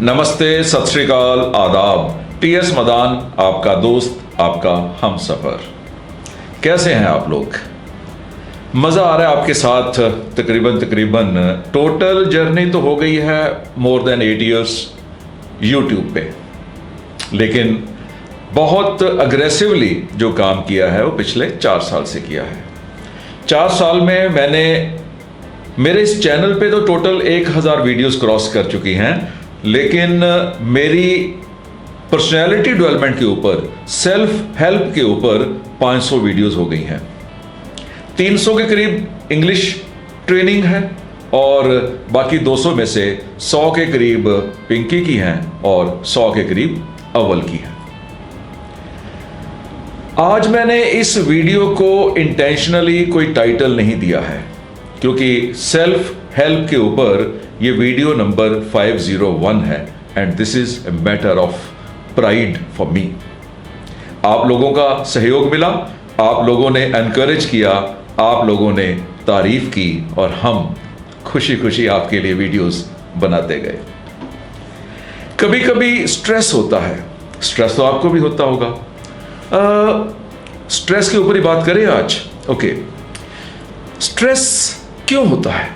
नमस्ते, सत श्री अकाल, आदाब। टीएस मदान, आपका दोस्त, आपका हमसफर। कैसे हैं आप लोग? मज़ा आ रहा है आपके साथ। तकरीबन टोटल जर्नी तो हो गई है मोर देन 8 इयर्स यूट्यूब पे, लेकिन बहुत अग्रेसिवली जो काम किया है वो पिछले 4 साल से किया है। 4 साल में मैंने मेरे इस चैनल पे तो टोटल 1000 वीडियोस क्रॉस कर चुकी हैं, लेकिन मेरी पर्सनैलिटी डेवलपमेंट के ऊपर, सेल्फ हेल्प के ऊपर 500 वीडियोस हो गई हैं। 300 के करीब इंग्लिश ट्रेनिंग है और बाकी 200 में से 100 के करीब पिंकी की हैं और 100 के करीब अव्वल की हैं। आज मैंने इस वीडियो को इंटेंशनली कोई टाइटल नहीं दिया है, क्योंकि सेल्फ हेल्प के ऊपर ये वीडियो नंबर 501 है and this is a matter of pride for me. आप लोगों का सहयोग मिला, आप लोगों ने एनकरेज किया, आप लोगों ने तारीफ की और हम खुशी खुशी आपके लिए वीडियोस बनाते गए। कभी कभी स्ट्रेस होता है, स्ट्रेस तो आपको भी होता होगा। स्ट्रेस के ऊपर ही बात करें आज। ओके, स्ट्रेस क्यों होता है?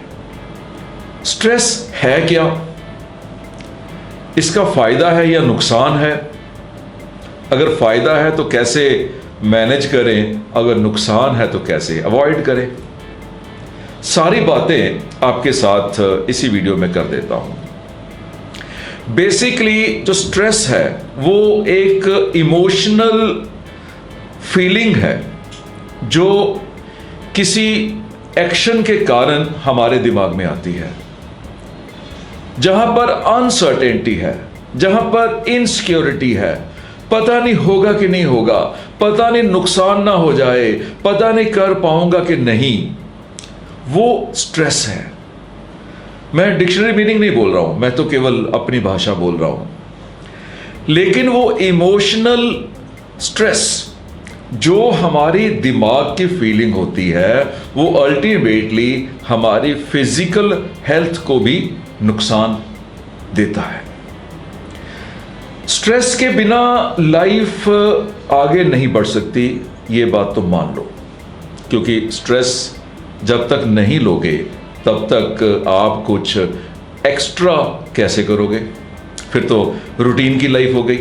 स्ट्रेस है क्या? इसका फायदा है या नुकसान है? अगर फायदा है तो कैसे मैनेज करें, अगर नुकसान है तो कैसे अवॉइड करें? सारी बातें आपके साथ इसी वीडियो में कर देता हूं। बेसिकली जो स्ट्रेस है वो एक इमोशनल फीलिंग है जो किसी एक्शन के कारण हमारे दिमाग में आती है, जहां पर अनसर्टेनिटी है, जहां पर इनसिक्योरिटी है, पता नहीं होगा कि नहीं होगा, पता नहीं नुकसान ना हो जाए, पता नहीं कर पाऊंगा कि नहीं, वो स्ट्रेस है। मैं डिक्शनरी मीनिंग नहीं बोल रहा हूं, मैं तो केवल अपनी भाषा बोल रहा हूं। लेकिन वो इमोशनल स्ट्रेस जो हमारी दिमाग की फीलिंग होती है वो अल्टीमेटली हमारी फिजिकल हेल्थ को भी नुकसान देता है। स्ट्रेस के बिना लाइफ आगे नहीं बढ़ सकती, ये बात तो मान लो, क्योंकि स्ट्रेस जब तक नहीं लोगे तब तक आप कुछ एक्स्ट्रा कैसे करोगे? फिर तो रूटीन की लाइफ हो गई।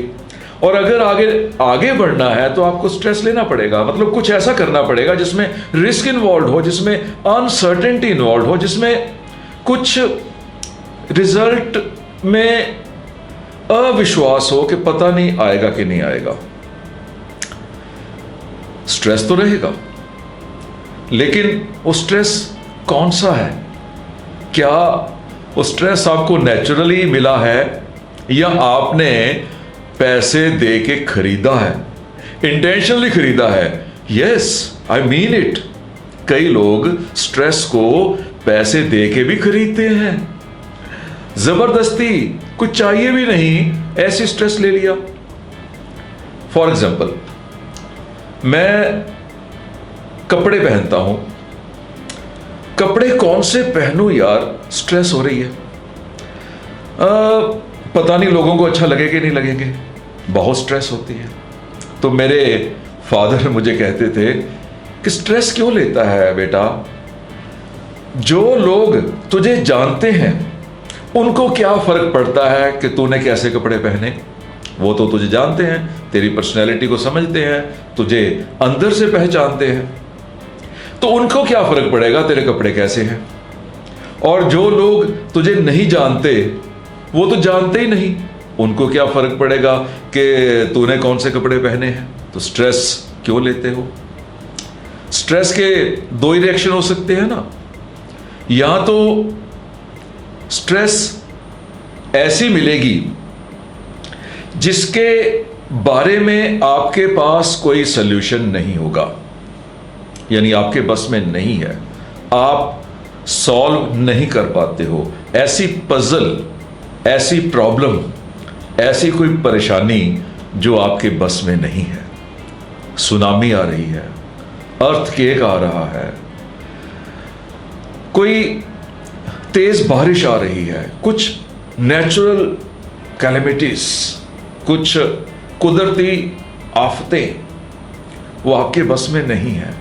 और अगर आगे बढ़ना है तो आपको स्ट्रेस लेना पड़ेगा, मतलब कुछ ऐसा करना पड़ेगा जिसमें रिस्क इन्वॉल्व हो, जिसमें अनसर्टेनिटी इन्वॉल्व हो, जिसमें कुछ रिजल्ट में अविश्वास हो कि पता नहीं आएगा कि नहीं आएगा। स्ट्रेस तो रहेगा, लेकिन वो स्ट्रेस कौन सा है? क्या वो स्ट्रेस आपको नेचुरली मिला है या आपने पैसे दे के खरीदा है, इंटेंशनली खरीदा है? Yes, I mean it. कई लोग स्ट्रेस को पैसे दे के भी खरीदते हैं, जबरदस्ती, कुछ चाहिए भी नहीं, ऐसी स्ट्रेस ले लिया। फॉर एग्जाम्पल, मैं कपड़े पहनता हूं, कपड़े कौन से पहनूं यार, स्ट्रेस हो रही है। पता नहीं लोगों को अच्छा लगे कि नहीं लगेंगे, बहुत स्ट्रेस होती है। तो मेरे फादर मुझे कहते थे कि स्ट्रेस क्यों लेता है बेटा? जो लोग तुझे जानते हैं उनको क्या फर्क पड़ता है कि तूने कैसे कपड़े पहने? वो तो तुझे जानते हैं, तेरी पर्सनैलिटी को समझते हैं, तुझे अंदर से पहचानते हैं, तो उनको क्या फर्क पड़ेगा तेरे कपड़े कैसे हैं? और जो लोग तुझे नहीं जानते, वो तो जानते ही नहीं, उनको क्या फर्क पड़ेगा कि तूने कौन से कपड़े पहने हैं? तो स्ट्रेस क्यों लेते हो? स्ट्रेस के 2 ही रिएक्शन हो सकते हैं ना। या तो स्ट्रेस ऐसी मिलेगी जिसके बारे में आपके पास कोई सल्यूशन नहीं होगा, यानी आपके बस में नहीं है, आप सॉल्व नहीं कर पाते हो। ऐसी पजल, ऐसी प्रॉब्लम, ऐसी कोई परेशानी जो आपके बस में नहीं है। सुनामी आ रही है, अर्थक्वेक आ रहा है, कोई तेज बारिश आ रही है, कुछ नेचुरल कैलेमिटीज, कुछ कुदरती आफतें वो आपके बस में नहीं है,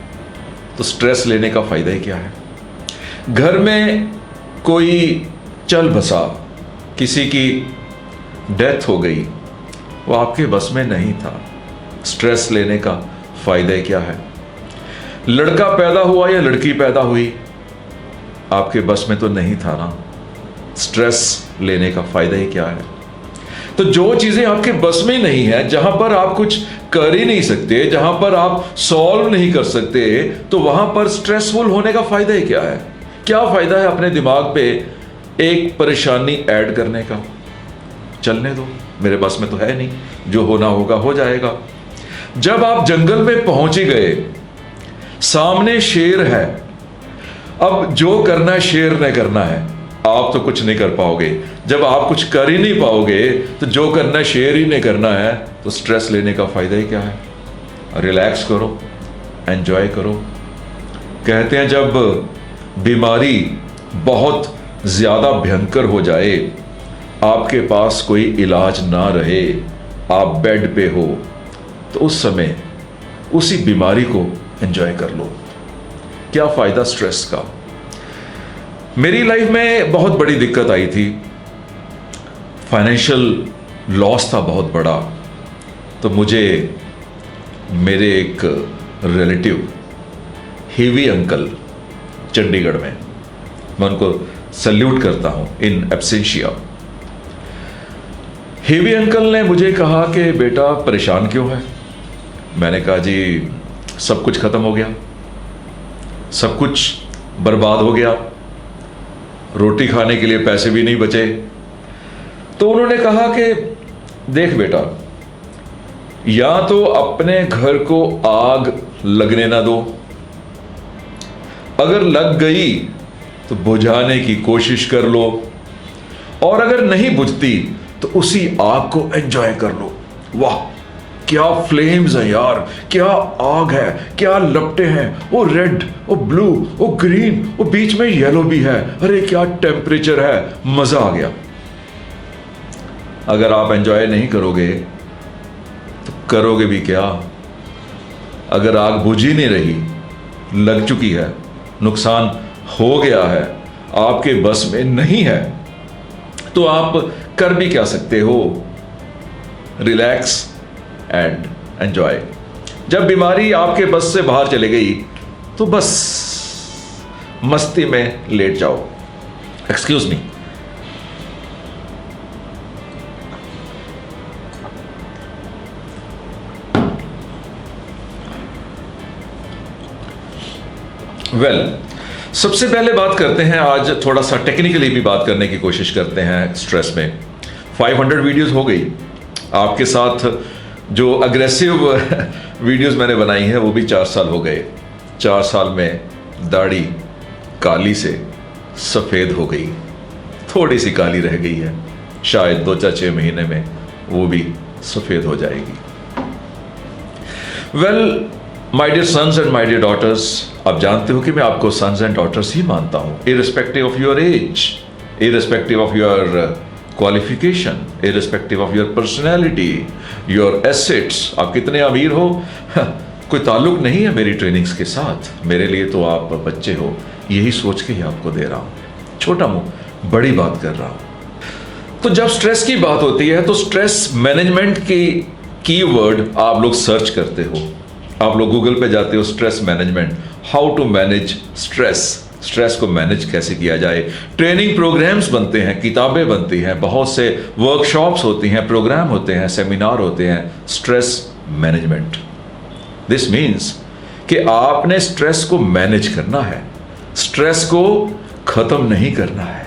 तो स्ट्रेस लेने का फायदा ही क्या है। घर में कोई चल बसा, किसी की डेथ हो गई, वो आपके बस में नहीं था, स्ट्रेस लेने का फायदा ही क्या है। लड़का पैदा हुआ या लड़की पैदा हुई, आपके बस में तो नहीं था ना, स्ट्रेस लेने का फायदा ही क्या है। तो जो चीजें आपके बस में नहीं है, जहां पर आप कुछ कर ही नहीं सकते, जहां पर आप सॉल्व नहीं कर सकते, तो वहां पर स्ट्रेसफुल होने का फायदा ही क्या है। क्या फायदा है अपने दिमाग पे एक परेशानी ऐड करने का। चलने दो, मेरे बस में तो है नहीं, जो होना होगा हो जाएगा। जब आप जंगल में पहुंच ही गए, सामने शेर है, अब जो करना है शेर ने करना है, आप तो कुछ नहीं कर पाओगे। जब आप कुछ कर ही नहीं पाओगे, तो जो करना है शेर ही नहीं करना है, तो स्ट्रेस लेने का फायदा ही क्या है। रिलैक्स करो, एंजॉय करो। कहते हैं जब बीमारी बहुत ज्यादा भयंकर हो जाए, आपके पास कोई इलाज ना रहे, आप बेड पे हो, तो उस समय उसी बीमारी को एंजॉय कर लो। क्या फायदा स्ट्रेस का। मेरी लाइफ में बहुत बड़ी दिक्कत आई थी, फाइनेंशियल लॉस था बहुत बड़ा। तो मुझे मेरे एक रिलेटिव हेवी अंकल चंडीगढ़ में, मैं उनको सल्यूट करता हूं इन एब्सेंशिया, हेवी अंकल ने मुझे कहा कि बेटा परेशान क्यों है। मैंने कहा जी सब कुछ खत्म हो गया, सब कुछ बर्बाद हो गया, रोटी खाने के लिए पैसे भी नहीं बचे। तो उन्होंने कहा कि देख बेटा, या तो अपने घर को आग लगने ना दो, अगर लग गई तो बुझाने की कोशिश कर लो, और अगर नहीं बुझती तो उसी आग को एंजॉय कर लो। वाह क्या फ्लेम्स है यार, क्या आग है, क्या लपटे हैं, वो रेड, वो ब्लू, वो ग्रीन, वो बीच में येलो भी है, अरे क्या टेम्परेचर है, मजा आ गया। अगर आप एंजॉय नहीं करोगे तो करोगे भी क्या। अगर आग बुझ ही नहीं रही, लग चुकी है, नुकसान हो गया है, आपके बस में नहीं है, तो आप कर भी क्या सकते हो। Relax and enjoy. जब बीमारी आपके बस से बाहर चली गई, तो बस मस्ती में लेट जाओ। Excuse me. वेल, सबसे पहले बात करते हैं, आज थोड़ा सा टेक्निकली भी बात करने की कोशिश करते हैं स्ट्रेस में। 500 वीडियोस हो गई आपके साथ। जो अग्रेसिव वीडियोस मैंने बनाई हैं वो भी 4 साल हो गए। 4 साल में दाढ़ी काली से सफ़ेद हो गई, थोड़ी सी काली रह गई है, शायद 2-6 महीने में वो भी सफ़ेद हो जाएगी। Well my dear sons and my dear daughters, आप जानते हो कि मैं आपको सन्स एंड डॉटर्स ही मानता हूँ, irrespective of your age, irrespective of your qualification, irrespective of your personality, your assets. आप कितने अमीर हो कोई ताल्लुक नहीं है मेरी ट्रेनिंग्स के साथ, मेरे लिए तो आप बच्चे हो, यही सोच के ही आपको दे रहा हूँ। छोटा मुंह बड़ी बात कर रहा हूँ। तो जब स्ट्रेस की बात होती है तो स्ट्रेस मैनेजमेंट की कीवर्ड आप लोग सर्च करते हो, आप लोग गूगल पे जाते हो, stress management, how to manage stress, stress को मैनेज कैसे किया जाए। ट्रेनिंग प्रोग्राम्स बनते हैं, किताबें बनती हैं, बहुत से वर्कशॉप्स होती हैं, प्रोग्राम होते हैं, सेमिनार होते हैं, स्ट्रेस मैनेजमेंट। दिस मीन्स कि आपने स्ट्रेस को मैनेज करना है, स्ट्रेस को खत्म नहीं करना है,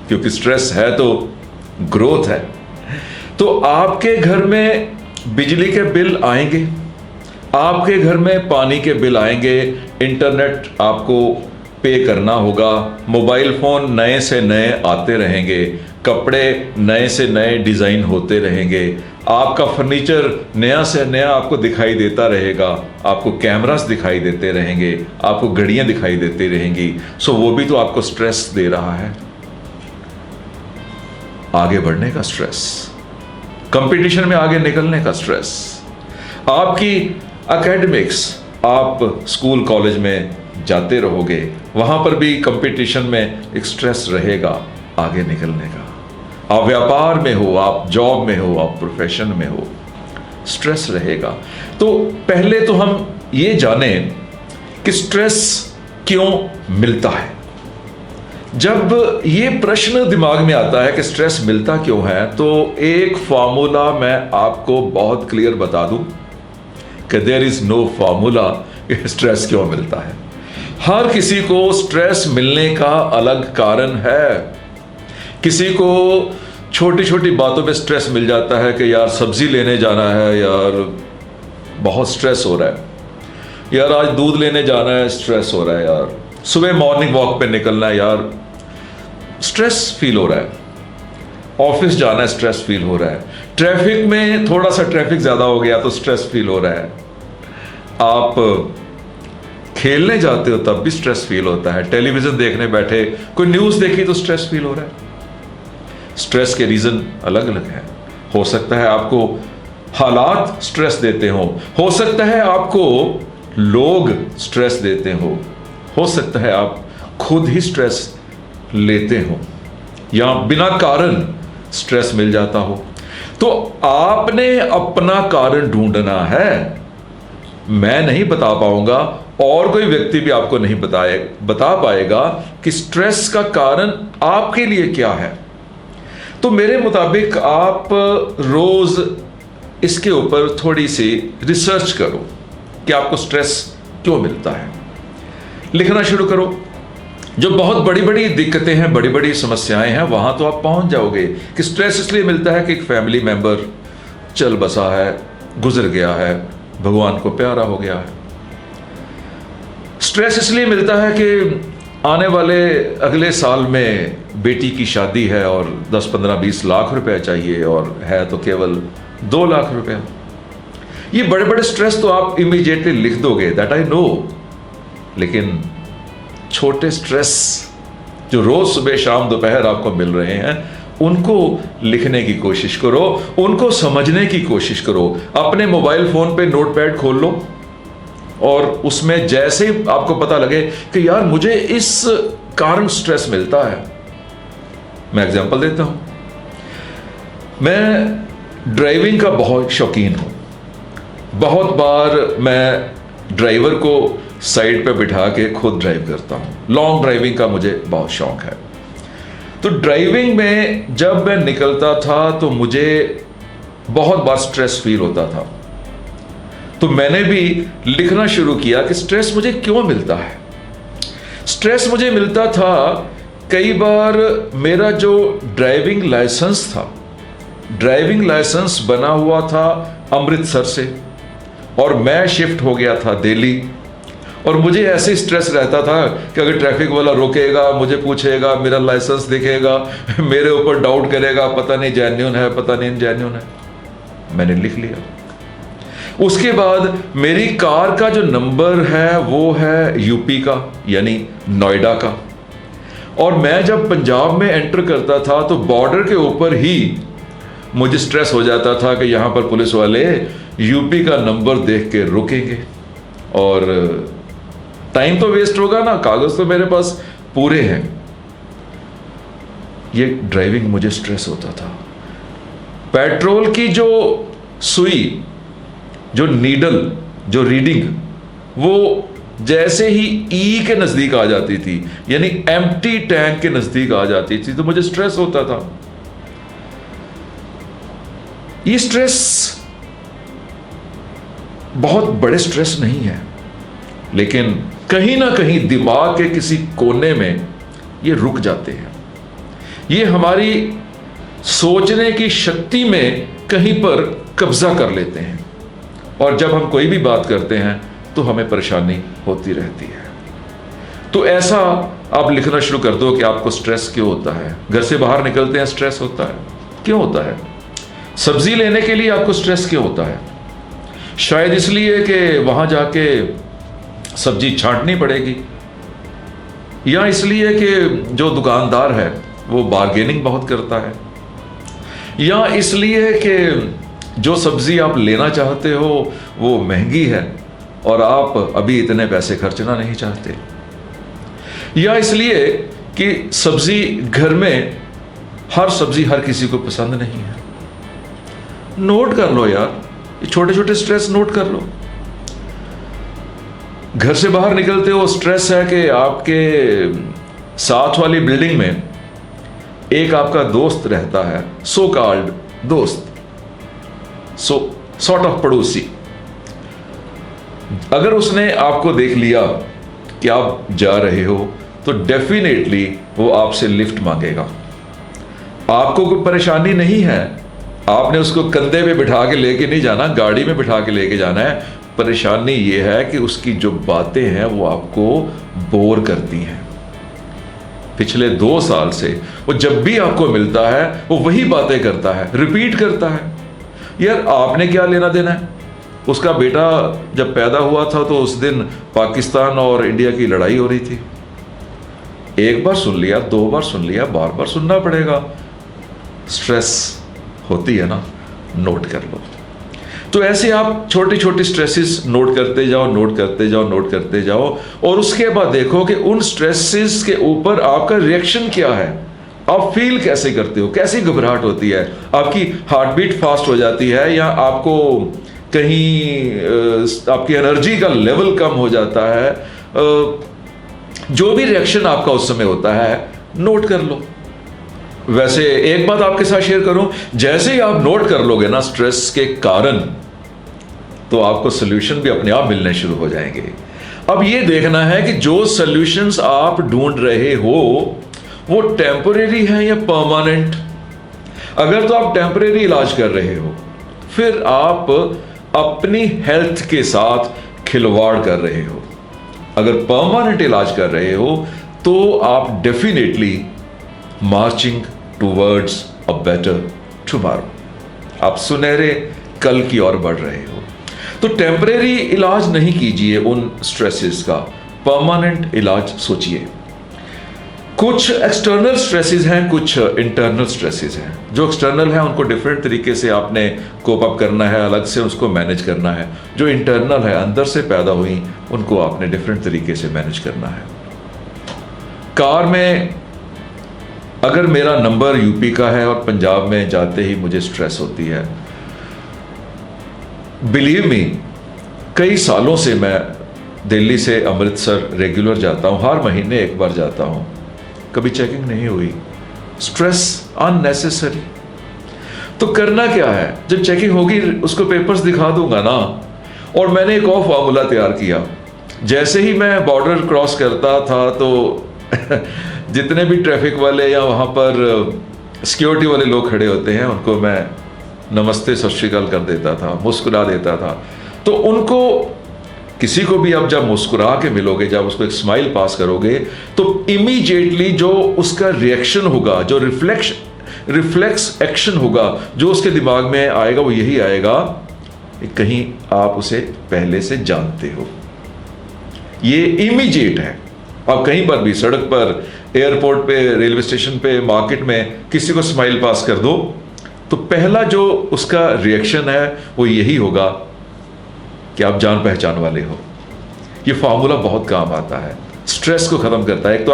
क्योंकि स्ट्रेस है तो ग्रोथ है। तो आपके घर में बिजली के बिल आएंगे, आपके घर में पानी के बिल आएंगे, इंटरनेट आपको पे करना होगा, मोबाइल फ़ोन नए से नए आते रहेंगे, कपड़े नए से नए डिज़ाइन होते रहेंगे, आपका फर्नीचर नया से नया आपको दिखाई देता रहेगा, आपको कैमरास दिखाई देते रहेंगे, आपको घड़ियाँ दिखाई देती रहेंगी। सो वो भी तो आपको स्ट्रेस दे रहा है। आगे बढ़ने का स्ट्रेस, कंपटीशन में आगे निकलने का स्ट्रेस, आपकी एकेडमिक्स, आप स्कूल कॉलेज में जाते रहोगे, वहां पर भी कंपटीशन में एक स्ट्रेस रहेगा आगे निकलने का। आप व्यापार में हो, आप जॉब में हो, आप प्रोफेशन में हो, स्ट्रेस रहेगा। तो पहले तो हम ये जानें कि स्ट्रेस क्यों मिलता है। जब ये प्रश्न दिमाग में आता है कि स्ट्रेस मिलता क्यों है, तो एक फार्मूला मैं आपको बहुत क्लियर बता दूं कि देयर इज नो फार्मूला कि स्ट्रेस क्यों मिलता है। हर किसी को स्ट्रेस मिलने का अलग कारण है। किसी को छोटी छोटी बातों पे स्ट्रेस मिल जाता है कि यार सब्जी लेने जाना है, यार बहुत स्ट्रेस हो रहा है, यार आज दूध लेने जाना है, स्ट्रेस हो रहा है, यार सुबह मॉर्निंग वॉक पे निकलना है, यार स्ट्रेस फील हो रहा है, ऑफिस जाना है, स्ट्रेस फील हो रहा है, ट्रैफिक में थोड़ा सा ट्रैफिक ज़्यादा हो गया तो स्ट्रेस फील हो रहा है, आप खेलने जाते हो तब भी स्ट्रेस फील होता है, टेलीविज़न देखने बैठे कोई न्यूज़ देखी तो स्ट्रेस फील हो रहा है। स्ट्रेस के रीज़न अलग अलग हैं। हो सकता है आपको हालात स्ट्रेस देते हो सकता है आपको लोग स्ट्रेस देते हो सकता है आप खुद ही स्ट्रेस लेते हो या बिना कारण स्ट्रेस मिल जाता हो। तो आपने अपना कारण ढूंढना है। मैं नहीं बता पाऊंगा और कोई व्यक्ति भी आपको नहीं बता पाएगा कि स्ट्रेस का कारण आपके लिए क्या है। तो मेरे मुताबिक आप रोज इसके ऊपर थोड़ी सी रिसर्च करो कि आपको स्ट्रेस क्यों मिलता है। लिखना शुरू करो। जो बहुत बड़ी बड़ी दिक्कतें हैं, बड़ी बड़ी समस्याएं हैं, वहां तो आप पहुंच जाओगे कि स्ट्रेस इसलिए मिलता है कि एक फैमिली मेंबर चल बसा है, गुजर गया है, भगवान को प्यारा हो गया है। स्ट्रेस इसलिए मिलता है कि आने वाले अगले साल में बेटी की शादी है और 10, 15, 20 लाख रुपए चाहिए और है तो केवल 2 लाख रुपए। ये बड़े बड़े स्ट्रेस तो आप इमीडिएटली लिख दोगे, दैट आई नो, लेकिन छोटे स्ट्रेस जो रोज सुबह शाम दोपहर आपको मिल रहे हैं, उनको लिखने की कोशिश करो, उनको समझने की कोशिश करो। अपने मोबाइल फोन पे नोटपैड खोल लो और उसमें जैसे ही आपको पता लगे कि यार मुझे इस कारण स्ट्रेस मिलता है। मैं एग्जांपल देता हूं। मैं ड्राइविंग का बहुत शौकीन हूं। बहुत बार मैं ड्राइवर को साइड पे बिठा के खुद ड्राइव करता हूं। लॉन्ग ड्राइविंग का मुझे बहुत शौक है। तो ड्राइविंग में जब मैं निकलता था तो मुझे बहुत बार स्ट्रेस फील होता था। तो मैंने भी लिखना शुरू किया कि स्ट्रेस मुझे क्यों मिलता है। स्ट्रेस मुझे मिलता था, कई बार मेरा जो ड्राइविंग लाइसेंस था, ड्राइविंग लाइसेंस बना हुआ था अमृतसर से और मैं शिफ्ट हो गया था दिल्ली, और मुझे ऐसे स्ट्रेस रहता था कि अगर ट्रैफिक वाला रोकेगा, मुझे पूछेगा, मेरा लाइसेंस दिखेगा, मेरे ऊपर डाउट करेगा, पता नहीं जेन्युइन है, पता नहीं जेन्युइन है। मैंने लिख लिया। उसके बाद मेरी कार का जो नंबर है वो है यूपी का, यानी नोएडा का, और मैं जब पंजाब में एंटर करता था तो बॉर्डर के ऊपर ही मुझे स्ट्रेस हो जाता था कि यहाँ पर पुलिस वाले यूपी का नंबर देख के रुकेंगे और टाइम तो वेस्ट होगा ना, कागज तो मेरे पास पूरे हैं। ये ड्राइविंग मुझे स्ट्रेस होता था। पेट्रोल की जो सुई, जो नीडल, जो रीडिंग, वो जैसे ही ई के नजदीक आ जाती थी, यानी एम्प्टी टैंक के नजदीक आ जाती थी, तो मुझे स्ट्रेस होता था। ये स्ट्रेस बहुत बड़े स्ट्रेस नहीं है, लेकिन कहीं ना कहीं दिमाग के किसी कोने में ये रुक जाते हैं। ये हमारी सोचने की शक्ति में कहीं पर कब्जा कर लेते हैं, और जब हम कोई भी बात करते हैं तो हमें परेशानी होती रहती है। तो ऐसा आप लिखना शुरू कर दो कि आपको स्ट्रेस क्यों होता है। घर से बाहर निकलते हैं स्ट्रेस होता है, क्यों होता है? सब्जी लेने के लिए आपको स्ट्रेस क्यों होता है? शायद इसलिए कि वहां जाके सब्जी छांटनी पड़ेगी, या इसलिए कि जो दुकानदार है वो बार्गेनिंग बहुत करता है, या इसलिए कि जो सब्जी आप लेना चाहते हो वो महंगी है और आप अभी इतने पैसे खर्चना नहीं चाहते, या इसलिए कि सब्जी घर में हर सब्जी हर किसी को पसंद नहीं है। नोट कर लो यार, ये छोटे छोटे स्ट्रेस नोट कर लो। घर से बाहर निकलते हो, स्ट्रेस है कि आपके साथ वाली बिल्डिंग में एक आपका दोस्त रहता है, सो कॉल्ड दोस्त, सॉर्ट ऑफ पड़ोसी। अगर उसने आपको देख लिया कि आप जा रहे हो तो डेफिनेटली वो आपसे लिफ्ट मांगेगा। आपको कोई परेशानी नहीं है, आपने उसको कंधे पे बिठा के लेके नहीं जाना, गाड़ी में बिठा के लेके जाना है। परेशानी ये है कि उसकी जो बातें हैं वो आपको बोर करती हैं। पिछले 2 साल से वो जब भी आपको मिलता है वो वही बातें करता है, रिपीट करता है। यार आपने क्या लेना देना है? उसका बेटा जब पैदा हुआ था तो उस दिन पाकिस्तान और इंडिया की लड़ाई हो रही थी। एक बार सुन लिया, 2 बार सुन लिया, बार बार सुनना पड़ेगा। स्ट्रेस होती है ना, नोट कर लो। तो ऐसे आप छोटी छोटी स्ट्रेसेस नोट करते जाओ, नोट करते जाओ, नोट करते जाओ, और उसके बाद देखो कि उन स्ट्रेसेस के ऊपर आपका रिएक्शन क्या है। आप फील कैसे करते हो, कैसी घबराहट होती है, आपकी हार्ट बीट फास्ट हो जाती है, या आपको कहीं आपकी एनर्जी का लेवल कम हो जाता है। जो भी रिएक्शन आपका उस समय होता है नोट कर लो। वैसे एक बात आपके साथ शेयर करूं, जैसे ही आप नोट कर लोगे ना स्ट्रेस के कारण, तो आपको सॉल्यूशन भी अपने आप मिलने शुरू हो जाएंगे। अब ये देखना है कि जो सॉल्यूशंस आप ढूंढ रहे हो वो टेम्परेरी है या परमानेंट। अगर तो आप टेम्परेरी इलाज कर रहे हो, फिर आप अपनी हेल्थ के साथ खिलवाड़ कर रहे हो। अगर परमानेंट इलाज कर रहे हो तो आप definitely marching towards a better tomorrow, आप सुनहरे कल की ओर बढ़ रहे हो। तो टेम्परेरी इलाज नहीं कीजिए उन स्ट्रेसेस का, परमानेंट इलाज सोचिए। कुछ एक्सटर्नल स्ट्रेसेस हैं, कुछ इंटरनल स्ट्रेसेस हैं। जो एक्सटर्नल है उनको डिफरेंट तरीके से आपने कोप अप करना है, अलग से उसको मैनेज करना है। जो इंटरनल है, अंदर से पैदा हुई, उनको आपने डिफरेंट तरीके से मैनेज करना है। कार में अगर मेरा नंबर यूपी का है और पंजाब में जाते ही मुझे स्ट्रेस होती है, बिलीव मी, कई सालों से मैं दिल्ली से अमृतसर रेगुलर जाता हूं, हर महीने एक बार जाता हूं, कभी चेकिंग नहीं हुई। Stress unnecessary. तो करना क्या है, जब चेकिंग होगी उसको पेपर्स दिखा दूंगा ना। और मैंने एक और फॉर्मूला तैयार किया, जैसे ही मैं बॉर्डर क्रॉस करता था तो जितने भी ट्रैफिक वाले या वहाँ पर सिक्योरिटी वाले लोग खड़े होते हैं उनको मैं नमस्ते सत श्री अकाल कर देता था, मुस्कुरा देता था। तो उनको, किसी को भी आप जब मुस्कुरा के मिलोगे, जब उसको एक स्माइल पास करोगे, तो इमीडिएटली जो उसका रिएक्शन होगा, जो रिफ्लेक्स एक्शन होगा जो उसके दिमाग में आएगा, वो यही आएगा, कहीं आप उसे पहले से जानते हो। ये इमीडिएट है। आप कहीं पर भी, सड़क पर, एयरपोर्ट पे, रेलवे स्टेशन पे, मार्केट में किसी को स्माइल पास कर दो तो पहला जो उसका रिएक्शन है वो यही होगा कि आप जान पहचान वाले हो। ये फार्मूला बहुत काम आता है, स्ट्रेस को खत्म करता है। एक तो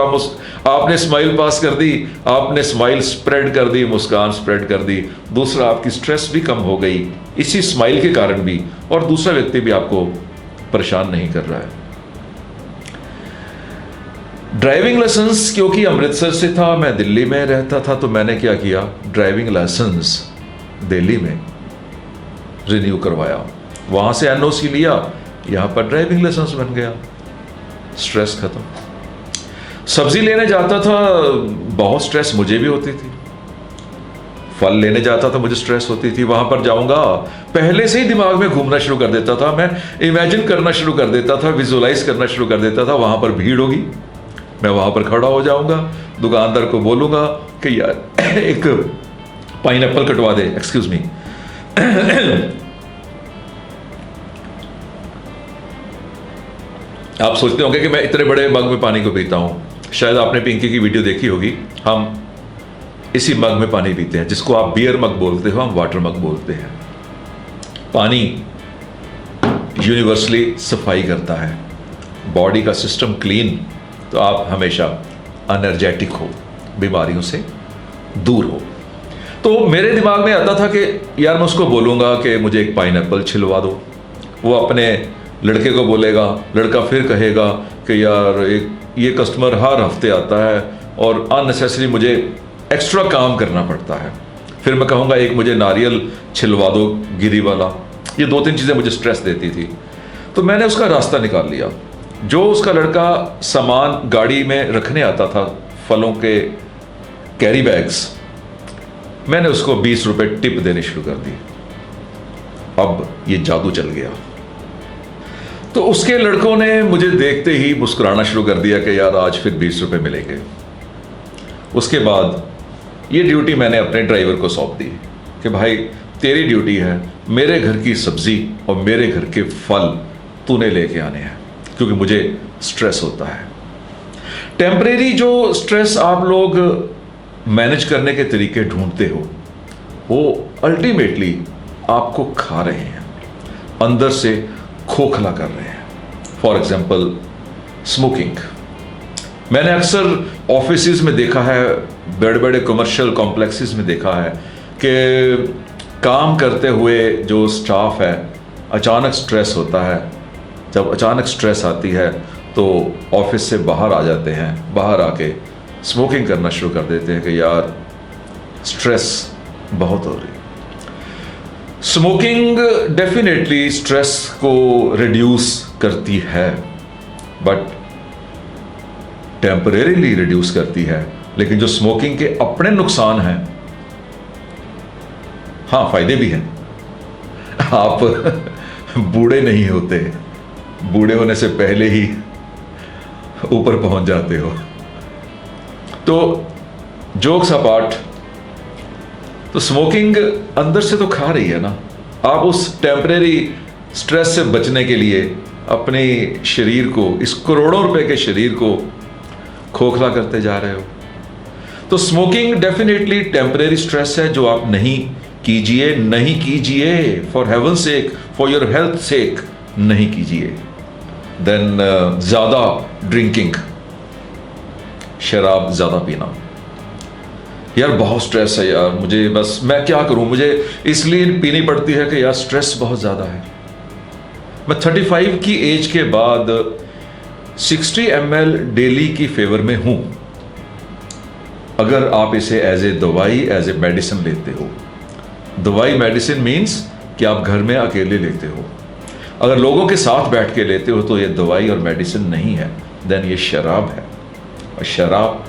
आपने स्माइल पास कर दी, आपने स्माइल स्प्रेड कर दी, मुस्कान स्प्रेड कर दी। दूसरा, आपकी स्ट्रेस भी कम हो गई इसी स्माइल के कारण भी, और दूसरा व्यक्ति भी आपको परेशान नहीं कर रहा है। ड्राइविंग लाइसेंस, क्योंकि अमृतसर से था, मैं दिल्ली में रहता था, तो मैंने क्या किया, ड्राइविंग लाइसेंस दिल्ली में रिन्यू करवाया, वहां से एनओसी लिया, यहां पर ड्राइविंग लाइसेंस बन गया, स्ट्रेस खत्म। सब्जी लेने जाता था, बहुत स्ट्रेस मुझे भी होती थी। फल लेने जाता था, मुझे स्ट्रेस होती थी। वहां पर जाऊंगा, पहले से ही दिमाग में घूमना शुरू कर देता था, मैं इमेजिन करना शुरू कर देता था, विजुअलाइज करना शुरू कर देता था। वहां पर भीड़ होगी, मैं वहां पर खड़ा हो जाऊंगा, दुकानदार को बोलूंगा कि यार एक पाइनएप्पल कटवा दे, एक्सक्यूज मी। आप सोचते होंगे कि मैं इतने बड़े मग में पानी को पीता हूं। शायद आपने पिंकी की वीडियो देखी होगी, हम इसी मग में पानी पीते हैं, जिसको आप बियर मग बोलते हो, हम वाटर मग बोलते हैं। पानी यूनिवर्सली सफाई करता है, बॉडी का सिस्टम क्लीन, तो आप हमेशा एनर्जेटिक हो, बीमारियों से दूर हो। तो मेरे दिमाग में आता था कि यार मैं उसको बोलूँगा कि मुझे एक पाइनएप्पल छिलवा दो, वो अपने लड़के को बोलेगा, लड़का फिर कहेगा कि यार ये कस्टमर हर हफ्ते आता है और अननेसेसरी मुझे एक्स्ट्रा काम करना पड़ता है। फिर मैं कहूँगा एक मुझे नारियल छिलवा दो गिरी वाला। ये 2-3 चीज़ें मुझे स्ट्रेस देती थी। तो मैंने उसका रास्ता निकाल लिया। जो उसका लड़का सामान गाड़ी में रखने आता था, फलों के कैरी बैग्स, मैंने उसको 20 रुपए टिप देने शुरू कर दी। अब ये जादू चल गया। तो उसके लड़कों ने मुझे देखते ही मुस्कुराना शुरू कर दिया कि यार आज फिर 20 रुपए मिलेंगे। उसके बाद ये ड्यूटी मैंने अपने ड्राइवर को सौंप दी कि भाई तेरी ड्यूटी है मेरे घर की सब्जी और मेरे घर के फल तूने लेके आने हैं, क्योंकि मुझे स्ट्रेस होता है। टेम्परेरी जो स्ट्रेस आप लोग मैनेज करने के तरीके ढूंढते हो, वो अल्टीमेटली आपको खा रहे हैं, अंदर से खोखला कर रहे हैं। For example smoking. मैंने अक्सर ऑफिसेज में देखा है, बड़े बड़े कमर्शियल कॉम्प्लेक्सेस में देखा है कि काम करते हुए जो स्टाफ है, अचानक स्ट्रेस होता है। जब अचानक स्ट्रेस आती है तो ऑफिस से बाहर आ जाते हैं, बाहर आके स्मोकिंग करना शुरू कर देते हैं कि यार स्ट्रेस बहुत हो रही। स्मोकिंग डेफिनेटली स्ट्रेस को रिड्यूस करती है, बट टेम्परेरीली रिड्यूस करती है। लेकिन जो स्मोकिंग के अपने नुकसान हैं, हाँ फायदे भी हैं। आप बूढ़े नहीं होते, बूढ़े होने से पहले ही ऊपर पहुंच जाते हो। तो जोक्स अपार्ट, तो स्मोकिंग अंदर से तो खा रही है ना। आप उस टेम्परेरी स्ट्रेस से बचने के लिए अपने शरीर को, इस करोड़ों रुपए के शरीर को खोखला करते जा रहे हो। तो स्मोकिंग डेफिनेटली टेम्परेरी स्ट्रेस है जो आप नहीं कीजिए, नहीं कीजिए, for heaven sake, for your health sake नहीं कीजिए। देन ज़्यादा ड्रिंकिंग, शराब ज़्यादा पीना। यार बहुत स्ट्रेस है यार, मुझे बस मैं क्या करूं, मुझे इसलिए पीनी पड़ती है कि यार स्ट्रेस बहुत ज़्यादा है। मैं 35 की एज के बाद 60 ml डेली की फेवर में हूं, अगर आप इसे एज ए दवाई, एज ए मेडिसिन लेते हो। दवाई मेडिसिन मीन्स कि आप घर में अकेले लेते हो। अगर लोगों के साथ बैठ के लेते हो तो ये दवाई और मेडिसिन नहीं है, देन ये शराब है। और शराब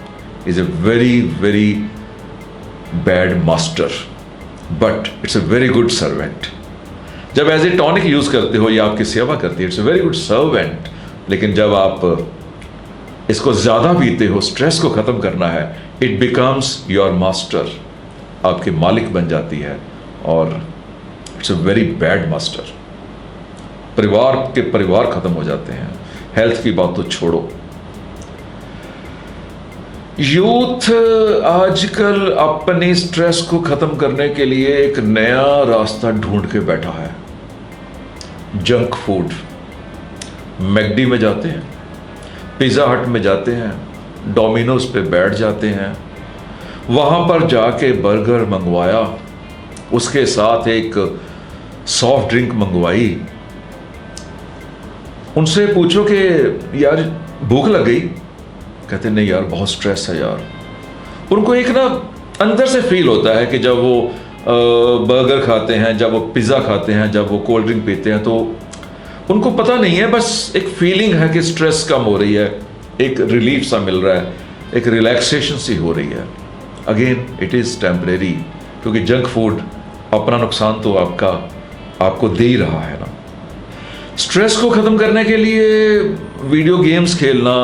is a very very bad master, but it's a very good servant. जब एज ए टॉनिक यूज करते हो, ये आपकी सेवा करती है, it's a very good servant. लेकिन जब आप इसको ज्यादा पीते हो, स्ट्रेस को खत्म करना है, इट बिकम्स योर मास्टर, आपके मालिक बन जाती है, और it's a very bad master. परिवार खत्म हो जाते हैं। हेल्थ की बात तो छोड़ो। यूथ आजकल अपने स्ट्रेस को खत्म करने के लिए एक नया रास्ता ढूंढ के बैठा है। Junk food. मैकडी में जाते हैं, पिज़्ज़ा हट में जाते हैं, डोमिनोज पे बैठ जाते हैं, वहाँ पर जाके बर्गर मंगवाया, उसके साथ एक सॉफ्ट ड्रिंक मंगवाई। उनसे पूछो कि यार भूख लग गई, कहते नहीं यार बहुत स्ट्रेस है यार। उनको एक ना अंदर से फील होता है कि जब वो बर्गर खाते हैं, जब वो पिज़्ज़ा खाते हैं, जब वो कोल्ड ड्रिंक पीते हैं, तो उनको पता नहीं है, बस एक फीलिंग है कि स्ट्रेस कम हो रही है, एक रिलीफ सा मिल रहा है, एक रिलैक्सेशन सी हो रही है। अगेन इट इज़ टेम्परेरी, क्योंकि जंक फूड अपना नुकसान तो आपको दे ही रहा है ना। स्ट्रेस को ख़त्म करने के लिए वीडियो गेम्स खेलना,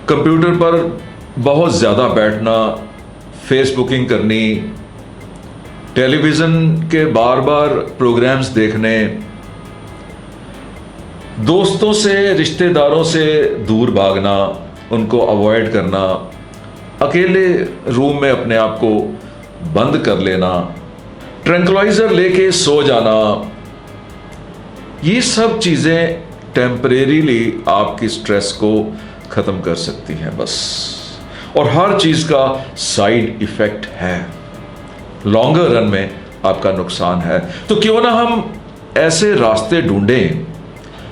कंप्यूटर पर बहुत ज़्यादा बैठना, फेसबुकिंग करनी, टेलीविज़न के बार बार प्रोग्राम्स देखने, दोस्तों से, रिश्तेदारों से दूर भागना, उनको अवॉइड करना, अकेले रूम में अपने आप को बंद कर लेना, ट्रैंक्विलाइजर लेके सो जाना, ये सब चीज़ें टेम्परेरीली आपकी स्ट्रेस को ख़त्म कर सकती हैं बस। और हर चीज़ का साइड इफ़ेक्ट है, लॉन्गर रन में आपका नुकसान है। तो क्यों ना हम ऐसे रास्ते ढूंढें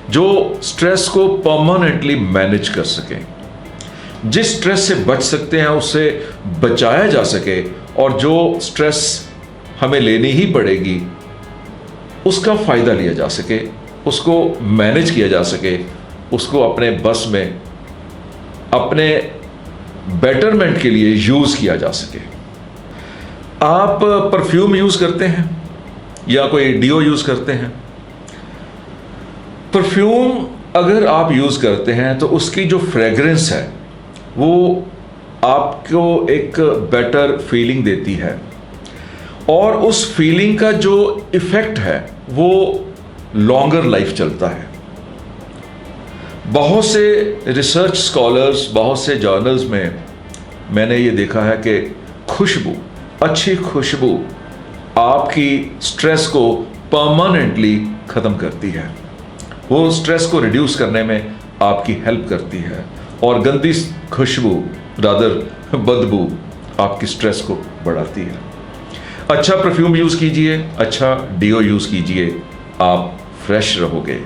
जो स्ट्रेस को परमानेंटली मैनेज कर सकें, जिस स्ट्रेस से बच सकते हैं उससे बचाया जा सके, और जो स्ट्रेस हमें लेनी ही पड़ेगी उसका फ़ायदा लिया जा सके, उसको मैनेज किया जा सके, उसको अपने बस में अपने बेटरमेंट के लिए यूज़ किया जा सके। आप परफ्यूम यूज़ करते हैं या कोई डीओ यूज़ करते हैं? परफ्यूम अगर आप यूज़ करते हैं तो उसकी जो फ्रेगरेंस है वो आपको एक बेटर फीलिंग देती है, और उस फीलिंग का जो इफ़ेक्ट है वो लॉन्गर लाइफ चलता है। बहुत से रिसर्च स्कॉलर्स, बहुत से जर्नल्स में मैंने ये देखा है कि खुशबू, अच्छी खुशबू आपकी स्ट्रेस को परमानेंटली ख़त्म करती है, वो स्ट्रेस को रिड्यूस करने में आपकी हेल्प करती है, और गंदी खुशबू, रादर बदबू, आपकी स्ट्रेस को बढ़ाती है। अच्छा परफ्यूम यूज़ कीजिए, अच्छा डीओ यूज़ कीजिए, आप फ्रेश रहोगे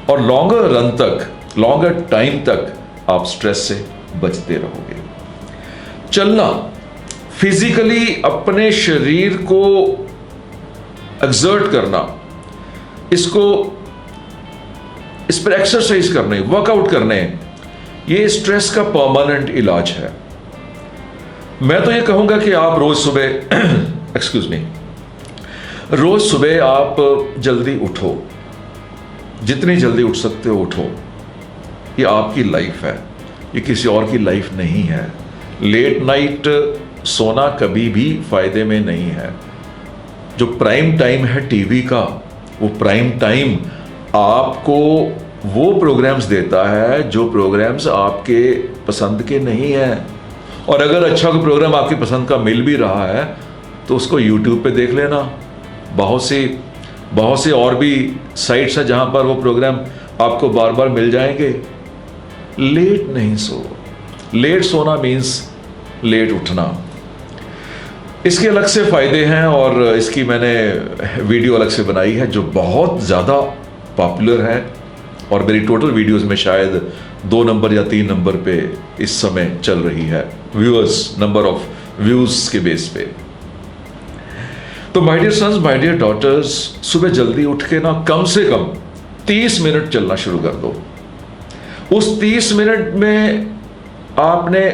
और लॉन्गर रन तक, लॉन्गर टाइम तक आप स्ट्रेस से बचते रहोगे। चलना, फिजिकली अपने शरीर को एक्सर्ट करना, इस पर एक्सरसाइज करने, वर्कआउट करने, ये स्ट्रेस का परमानेंट इलाज है। मैं तो ये कहूँगा कि आप रोज़ सुबह एक्सक्यूज मी, रोज़ सुबह आप जल्दी उठो, जितनी जल्दी उठ सकते हो उठो। ये आपकी लाइफ है, ये किसी और की लाइफ नहीं है। लेट नाइट सोना कभी भी फ़ायदे में नहीं है। जो प्राइम टाइम है टीवी का, वो प्राइम टाइम आपको वो प्रोग्राम्स देता है जो प्रोग्राम्स आपके पसंद के नहीं हैं। और अगर अच्छा कोई प्रोग्राम आपकी पसंद का मिल भी रहा है तो उसको यूट्यूब पे देख लेना। बहुत से और भी साइट्स हैं जहाँ पर वो प्रोग्राम आपको बार बार मिल जाएंगे। लेट नहीं सो, लेट सोना मीन्स लेट उठना। इसके अलग से फ़ायदे हैं और इसकी मैंने वीडियो अलग से बनाई है जो बहुत ज़्यादा पॉपुलर है, और मेरी टोटल वीडियोस में शायद 2 नंबर या 3 नंबर पे इस समय चल रही है, व्यूअर्स, नंबर ऑफ व्यूज़ के बेस पे। तो my dear sons, my dear daughters, सुबह जल्दी उठ के ना कम से कम 30 मिनट चलना शुरू कर दो। उस 30 मिनट में आपने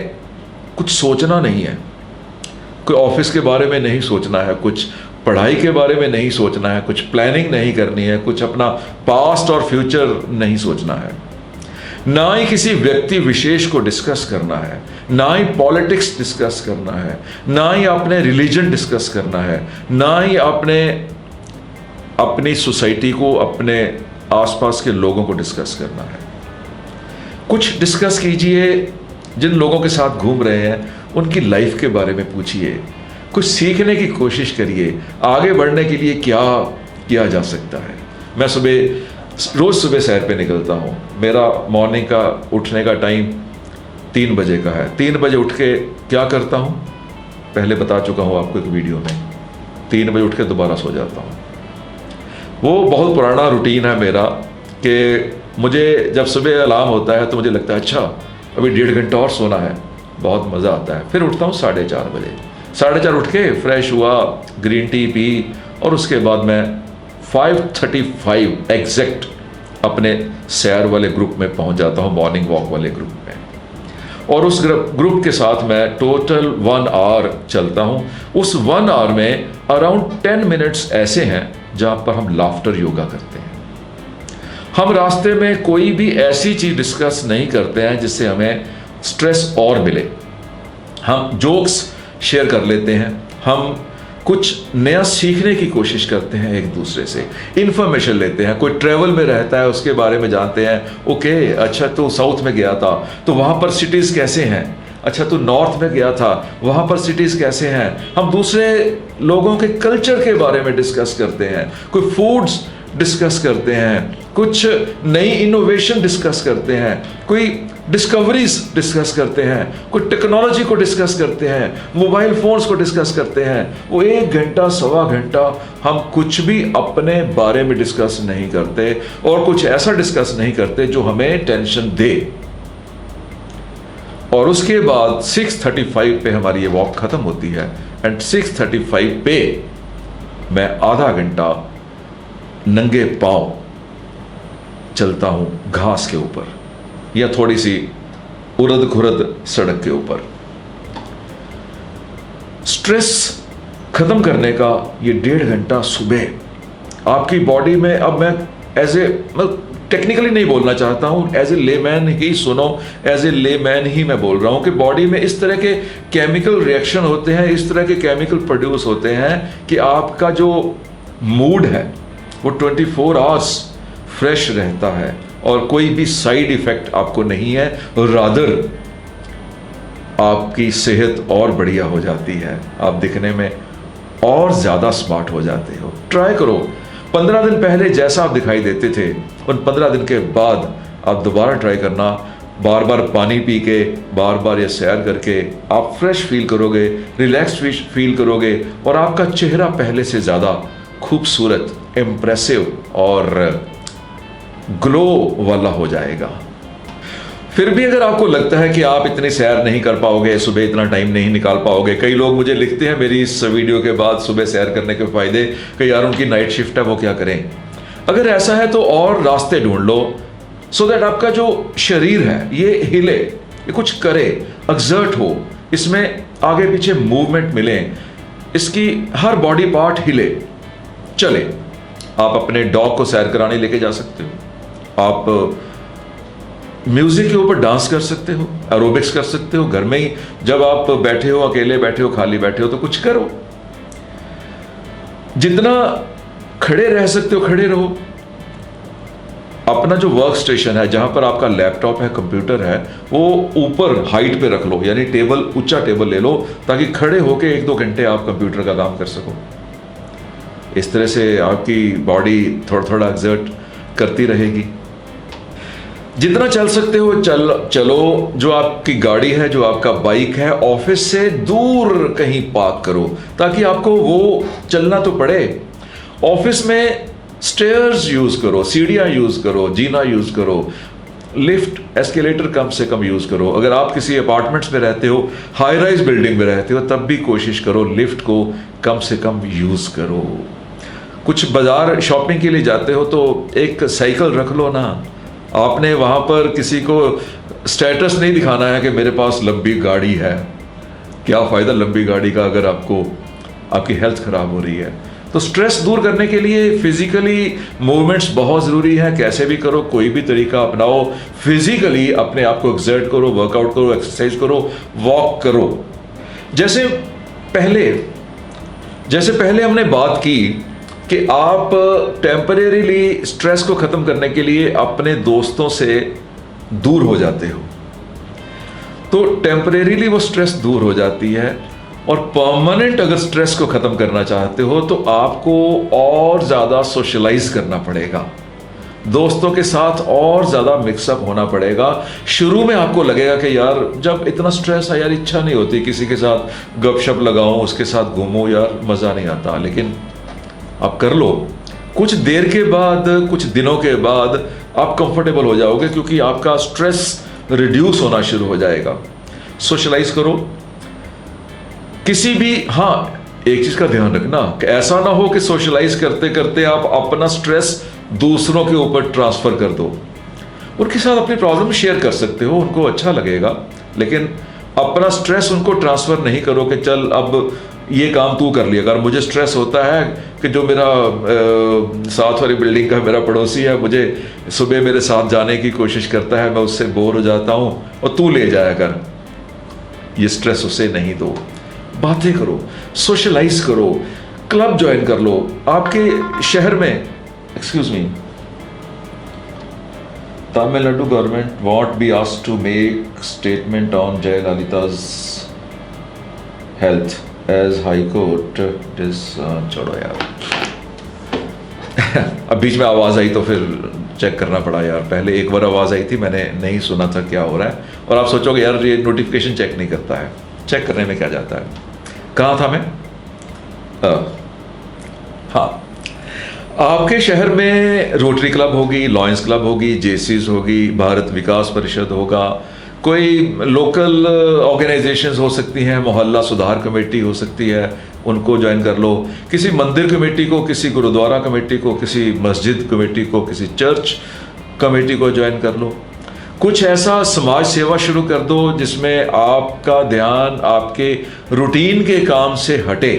कुछ सोचना नहीं है, कोई ऑफिस के बारे में नहीं सोचना है, कुछ पढ़ाई के बारे में नहीं सोचना है, कुछ प्लानिंग नहीं करनी है, कुछ अपना पास्ट और फ्यूचर नहीं सोचना है, ना ही किसी व्यक्ति विशेष को डिस्कस करना है, ना ही पॉलिटिक्स डिस्कस करना है, ना ही अपने रिलीजन डिस्कस करना है, ना ही अपनी सोसाइटी को, अपने आसपास के लोगों को डिस्कस करना है। कुछ डिस्कस कीजिए, जिन लोगों के साथ घूम रहे हैं उनकी लाइफ के बारे में पूछिए, कुछ सीखने की कोशिश करिए, आगे बढ़ने के लिए क्या किया जा सकता है। मैं रोज़ सुबह सैर पे निकलता हूँ। मेरा मॉर्निंग का उठने का टाइम 3 बजे का है। 3 बजे उठ के क्या करता हूँ, पहले बता चुका हूँ आपको एक वीडियो में। 3 बजे उठ के दोबारा सो जाता हूँ। वो बहुत पुराना रूटीन है मेरा कि मुझे जब सुबह अलार्म होता है तो मुझे लगता है अच्छा अभी 1.5 घंटा और सोना है, बहुत मज़ा आता है। फिर उठता हूँ 4:30 बजे। 4:30 उठ के फ्रेश हुआ, ग्रीन टी पी, और उसके बाद मैं 5:35 एग्जैक्ट अपने सैर वाले ग्रुप में पहुंच जाता हूं, मॉर्निंग वॉक वाले ग्रुप में। और उस ग्रुप के साथ मैं टोटल 1 आवर चलता हूं। उस 1 आवर में अराउंड 10 मिनट्स ऐसे हैं जहां पर हम लाफ्टर योगा करते हैं। हम रास्ते में कोई भी ऐसी चीज़ डिस्कस नहीं करते हैं जिससे हमें स्ट्रेस और मिले। हम जोक्स शेयर कर लेते हैं, हम कुछ नया सीखने की कोशिश करते हैं, एक दूसरे से इन्फॉर्मेशन लेते हैं। कोई ट्रैवल में रहता है, उसके बारे में जानते हैं। ओके, अच्छा तो साउथ में गया था तो वहाँ पर सिटीज़ कैसे हैं, अच्छा तू नॉर्थ में गया था, वहाँ पर सिटीज़ कैसे हैं। हम दूसरे लोगों के कल्चर के बारे में डिस्कस करते हैं, कोई फूड्स डिस्कस करते हैं, कुछ नई इनोवेशन डिस्कस करते हैं, कोई डिस्कवरीज डिस्कस करते हैं, कोई टेक्नोलॉजी को डिस्कस करते हैं, मोबाइल फोन्स को डिस्कस करते हैं। वो 1 घंटा सवा घंटा हम कुछ भी अपने बारे में डिस्कस नहीं करते और कुछ ऐसा डिस्कस नहीं करते जो हमें टेंशन दे। और उसके बाद 6:35 पे हमारी ये वॉक खत्म होती है एंड 6:35 पे मैं आधा घंटा नंगे पांव चलता हूं घास के ऊपर या थोड़ी सी उरद खुरद सड़क के ऊपर। स्ट्रेस खत्म करने का ये 1.5 घंटा सुबह आपकी बॉडी में, अब मैं टेक्निकली नहीं बोलना चाहता हूं, एज ए लेमैन ही सुनो, एज ए लेमैन ही मैं बोल रहा हूं कि बॉडी में इस तरह के केमिकल रिएक्शन होते हैं, इस तरह के केमिकल प्रोड्यूस होते हैं कि आपका जो मूड है वो 24 आवर्स फ्रेश रहता है और कोई भी साइड इफेक्ट आपको नहीं है, रादर आपकी सेहत और बढ़िया हो जाती है, आप दिखने में और ज़्यादा स्मार्ट हो जाते हो। ट्राई करो, 15 दिन पहले जैसा आप दिखाई देते थे उन 15 दिन के बाद आप दोबारा ट्राई करना, बार बार पानी पी के, बार बार ये सैर करके आप फ्रेश फील करोगे, रिलैक्स फील करोगे और आपका चेहरा पहले से ज़्यादा खूबसूरत, इम्प्रेसिव और ग्लो वाला हो जाएगा। फिर भी अगर आपको लगता है कि आप इतनी सैर नहीं कर पाओगे, सुबह इतना टाइम नहीं निकाल पाओगे, कई लोग मुझे लिखते हैं मेरी इस वीडियो के बाद सुबह सैर करने के फायदे कि यार उनकी नाइट शिफ्ट है वो क्या करें। अगर ऐसा है तो और रास्ते ढूंढ लो सो दैट आपका जो शरीर है ये हिले, ये कुछ करे, एक्सर्ट हो, इसमें आगे पीछे मूवमेंट मिले, इसकी हर बॉडी पार्ट हिले चले। आप अपने डॉग को सैर कराने लेके जा सकते हो, आप म्यूजिक के ऊपर डांस कर सकते हो, एरोबिक्स कर सकते हो घर में ही, जब आप बैठे हो, अकेले बैठे हो, खाली बैठे हो तो कुछ करो। जितना खड़े रह सकते हो खड़े रहो। अपना जो वर्क स्टेशन है, जहां पर आपका लैपटॉप है, कंप्यूटर है, वो ऊपर हाइट पे रख लो, यानी टेबल, ऊंचा टेबल ले लो ताकि खड़े होके 1-2 घंटे आप कंप्यूटर का काम कर सको। इस तरह से आपकी बॉडी थोड़ा थोड़ा एक्सर्ट करती रहेगी। जितना चल सकते हो चलो। जो आपकी गाड़ी है, जो आपका बाइक है, ऑफिस से दूर कहीं पार्क करो ताकि आपको वो चलना तो पड़े। ऑफिस में स्टेयर्स यूज करो, सीढ़ियां यूज करो, जीना यूज करो, लिफ्ट, एस्केलेटर कम से कम यूज करो। अगर आप किसी अपार्टमेंट्स में रहते हो, हाई राइज बिल्डिंग में रहते हो, तब भी कोशिश करो लिफ्ट को कम से कम यूज करो। कुछ बाजार शॉपिंग के लिए जाते हो तो एक साइकिल रख लो ना। आपने वहां पर किसी को स्टेटस नहीं दिखाना है कि मेरे पास लंबी गाड़ी है। क्या फायदा लंबी गाड़ी का अगर आपको आपकी हेल्थ खराब हो रही है। तो स्ट्रेस दूर करने के लिए फिजिकली मूवमेंट्स बहुत ज़रूरी है। कैसे भी करो, कोई भी तरीका अपनाओ, फिजिकली अपने आप को एक्सर्ट करो, वर्कआउट करो, एक्सरसाइज करो, वॉक करो। जैसे पहले हमने बात की कि आप टेम्परेरीली स्ट्रेस को ख़त्म करने के लिए अपने दोस्तों से दूर हो जाते हो, तो टेम्परेरीली वो स्ट्रेस दूर हो जाती है। और परमानेंट अगर स्ट्रेस को ख़त्म करना चाहते हो तो आपको और ज़्यादा सोशलाइज करना पड़ेगा, दोस्तों के साथ और ज़्यादा मिक्सअप होना पड़ेगा। शुरू में आपको लगेगा कि यार जब इतना स्ट्रेस है, यार इच्छा नहीं होती किसी के साथ गपशप लगाऊं, उसके साथ घूमूं, यार मज़ा नहीं आता। लेकिन आप कर लो, कुछ देर के बाद, कुछ दिनों के बाद आप कंफर्टेबल हो जाओगे क्योंकि आपका स्ट्रेस रिड्यूस होना शुरू हो जाएगा। सोशलाइज करो किसी भी। हाँ, एक चीज का ध्यान रखना कि ऐसा ना हो कि सोशलाइज करते करते आप अपना स्ट्रेस दूसरों के ऊपर ट्रांसफर कर दो। उनके साथ अपनी प्रॉब्लम शेयर कर सकते हो, उनको अच्छा लगेगा, लेकिन अपना स्ट्रेस उनको ट्रांसफर नहीं करो कि चल अब ये काम तू कर लिया। अगर मुझे स्ट्रेस होता है कि जो मेरा साथ वाली बिल्डिंग का मेरा पड़ोसी है, मुझे सुबह मेरे साथ जाने की कोशिश करता है, मैं उससे बोर हो जाता हूँ और तू ले जाया कर, ये स्ट्रेस उसे नहीं दो। बातें करो, सोशलाइज करो, क्लब ज्वाइन कर लो। आपके शहर में Tamil Nadu government won't be asked to make statement on Jayalalitha's health as High Court is छोड़ो यार अब बीच में आवाज़ आई तो फिर चेक करना पड़ा यार। पहले एक बार आवाज़ आई थी, मैंने नहीं सुना था क्या हो रहा है, और आप सोचोगे यार ये नोटिफिकेशन चेक नहीं करता है, चेक करने में क्या जाता है। कहाँ था मैं? हाँ, आपके शहर में रोटरी क्लब होगी, लॉयंस क्लब होगी, जेसीज होगी, भारत विकास परिषद होगा, कोई लोकल ऑर्गेनाइजेशंस हो सकती हैं, मोहल्ला सुधार कमेटी हो सकती है, उनको ज्वाइन कर लो, किसी मंदिर कमेटी को, किसी गुरुद्वारा कमेटी को, किसी मस्जिद कमेटी को, किसी चर्च कमेटी को ज्वाइन कर लो। कुछ ऐसा समाज सेवा शुरू कर दो जिसमें आपका ध्यान आपके रूटीन के काम से हटे,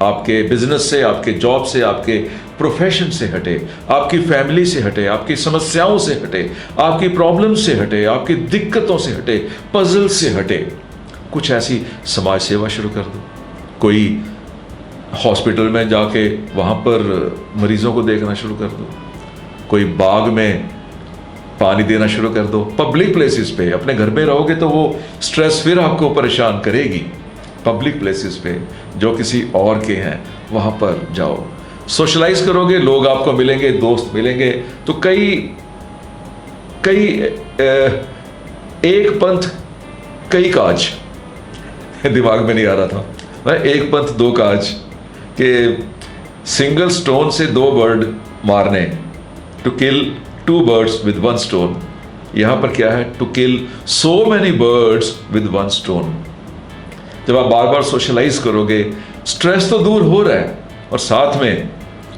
आपके बिजनेस से, आपके जॉब से, आपके प्रोफेशन से हटे, आपकी फैमिली से हटे, आपकी समस्याओं से हटे, आपकी प्रॉब्लम से हटे, आपकी दिक्कतों से हटे, पजल से हटे। कुछ ऐसी समाज सेवा शुरू कर दो। कोई हॉस्पिटल में जाके वहाँ पर मरीजों को देखना शुरू कर दो, कोई बाग में पानी देना शुरू कर दो। पब्लिक प्लेसेस पे, अपने घर में रहोगे तो वो स्ट्रेस फिर आपको परेशान करेगी। पब्लिक प्लेसेस पे जो किसी और के हैं वहाँ पर जाओ, सोशलाइज करोगे, लोग आपको मिलेंगे, दोस्त मिलेंगे। तो कई एक पंथ कई काज दिमाग में नहीं आ रहा था, मैं एक पंथ दो काज के सिंगल स्टोन से दो बर्ड मारने, to kill two birds with one stone. यहां पर क्या है? To kill so many birds with one stone. जब आप बार बार सोशलाइज करोगे, स्ट्रेस तो दूर हो रहा है और साथ में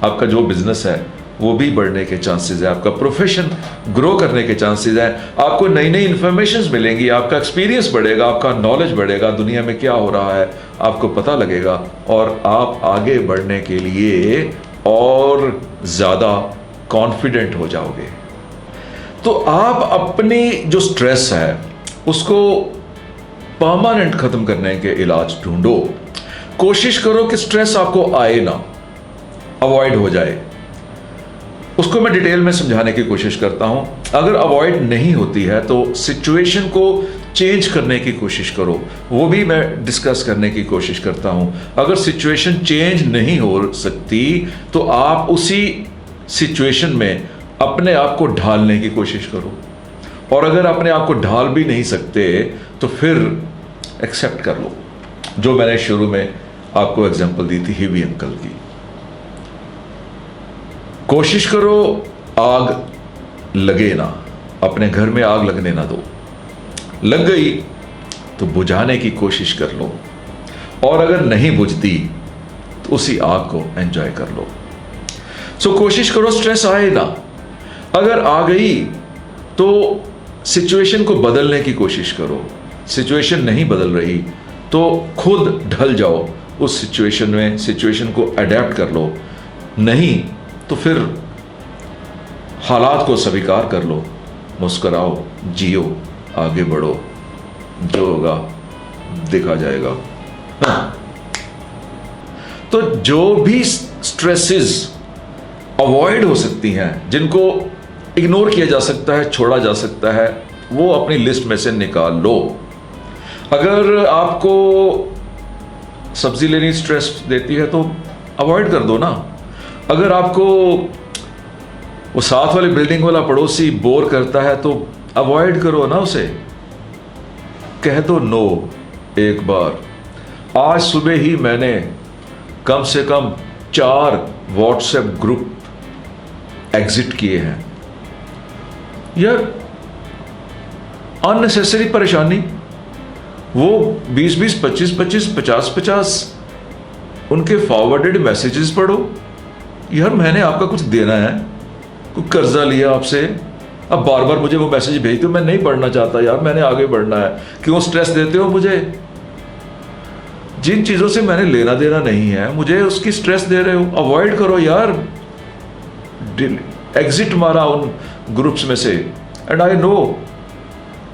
आपका जो बिजनेस है वो भी बढ़ने के चांसेस है, आपका प्रोफेशन ग्रो करने के चांसेस है, आपको नई नई इंफॉर्मेशन मिलेंगी, आपका एक्सपीरियंस बढ़ेगा, आपका नॉलेज बढ़ेगा, दुनिया में क्या हो रहा है आपको पता लगेगा, और आप आगे बढ़ने के लिए और ज़्यादा कॉन्फिडेंट हो जाओगे। तो आप अपनी जो स्ट्रेस है उसको परमानेंट खत्म करने के इलाज ढूंढो। कोशिश करो कि स्ट्रेस आपको आए ना, अवॉइड हो जाए। उसको मैं डिटेल में समझाने की कोशिश करता हूं। अगर अवॉइड नहीं होती है तो सिचुएशन को चेंज करने की कोशिश करो, वो भी मैं डिस्कस करने की कोशिश करता हूं। अगर सिचुएशन चेंज नहीं हो सकती तो आप उसी सिचुएशन में अपने आप को ढालने की कोशिश करो, और अगर अपने आप को ढाल भी नहीं सकते तो फिर एक्सेप्ट कर लो, जो मैंने शुरू में आपको एग्जांपल दी थी हिवी अंकल की। कोशिश करो आग लगे ना, अपने घर में आग लगने ना दो। लग गई तो बुझाने की कोशिश कर लो, और अगर नहीं बुझती तो उसी आग को एंजॉय कर लो। सो कोशिश करो स्ट्रेस आए ना। अगर आ गई तो सिचुएशन को बदलने की कोशिश करो। सिचुएशन नहीं बदल रही तो खुद ढल जाओ उस सिचुएशन में, सिचुएशन को अडेप्ट कर लो। नहीं तो फिर हालात को स्वीकार कर लो, मुस्कुराओ, जियो, आगे बढ़ो, जो होगा देखा जाएगा। तो जो भी स्ट्रेसेस अवॉइड हो सकती हैं, जिनको इग्नोर किया जा सकता है, छोड़ा जा सकता है, वो अपनी लिस्ट में से निकाल लो। अगर आपको सब्जी लेनी स्ट्रेस देती है तो अवॉइड कर दो ना। अगर आपको वो साथ वाली बिल्डिंग वाला पड़ोसी बोर करता है तो अवॉइड करो ना उसे, कह दो नो एक बार। आज सुबह ही मैंने कम से कम 4 व्हाट्सएप ग्रुप एग्जिट किए हैं यार। अननेसेसरी परेशानी, वो 20-20, 25-25, 50-50 उनके फॉरवर्डेड मैसेजेस पढ़ो। यार मैंने आपका कुछ देना है, कोई कर्जा लिया आपसे, अब बार बार मुझे वो मैसेज भेज दो, मैं नहीं पढ़ना चाहता यार, मैंने आगे बढ़ना है। क्यों स्ट्रेस देते हो मुझे? जिन चीज़ों से मैंने लेना देना नहीं है मुझे उसकी स्ट्रेस दे रहे हो। अवॉइड करो यार, एग्जिट मारा उन ग्रुप्स में से। एंड आई नो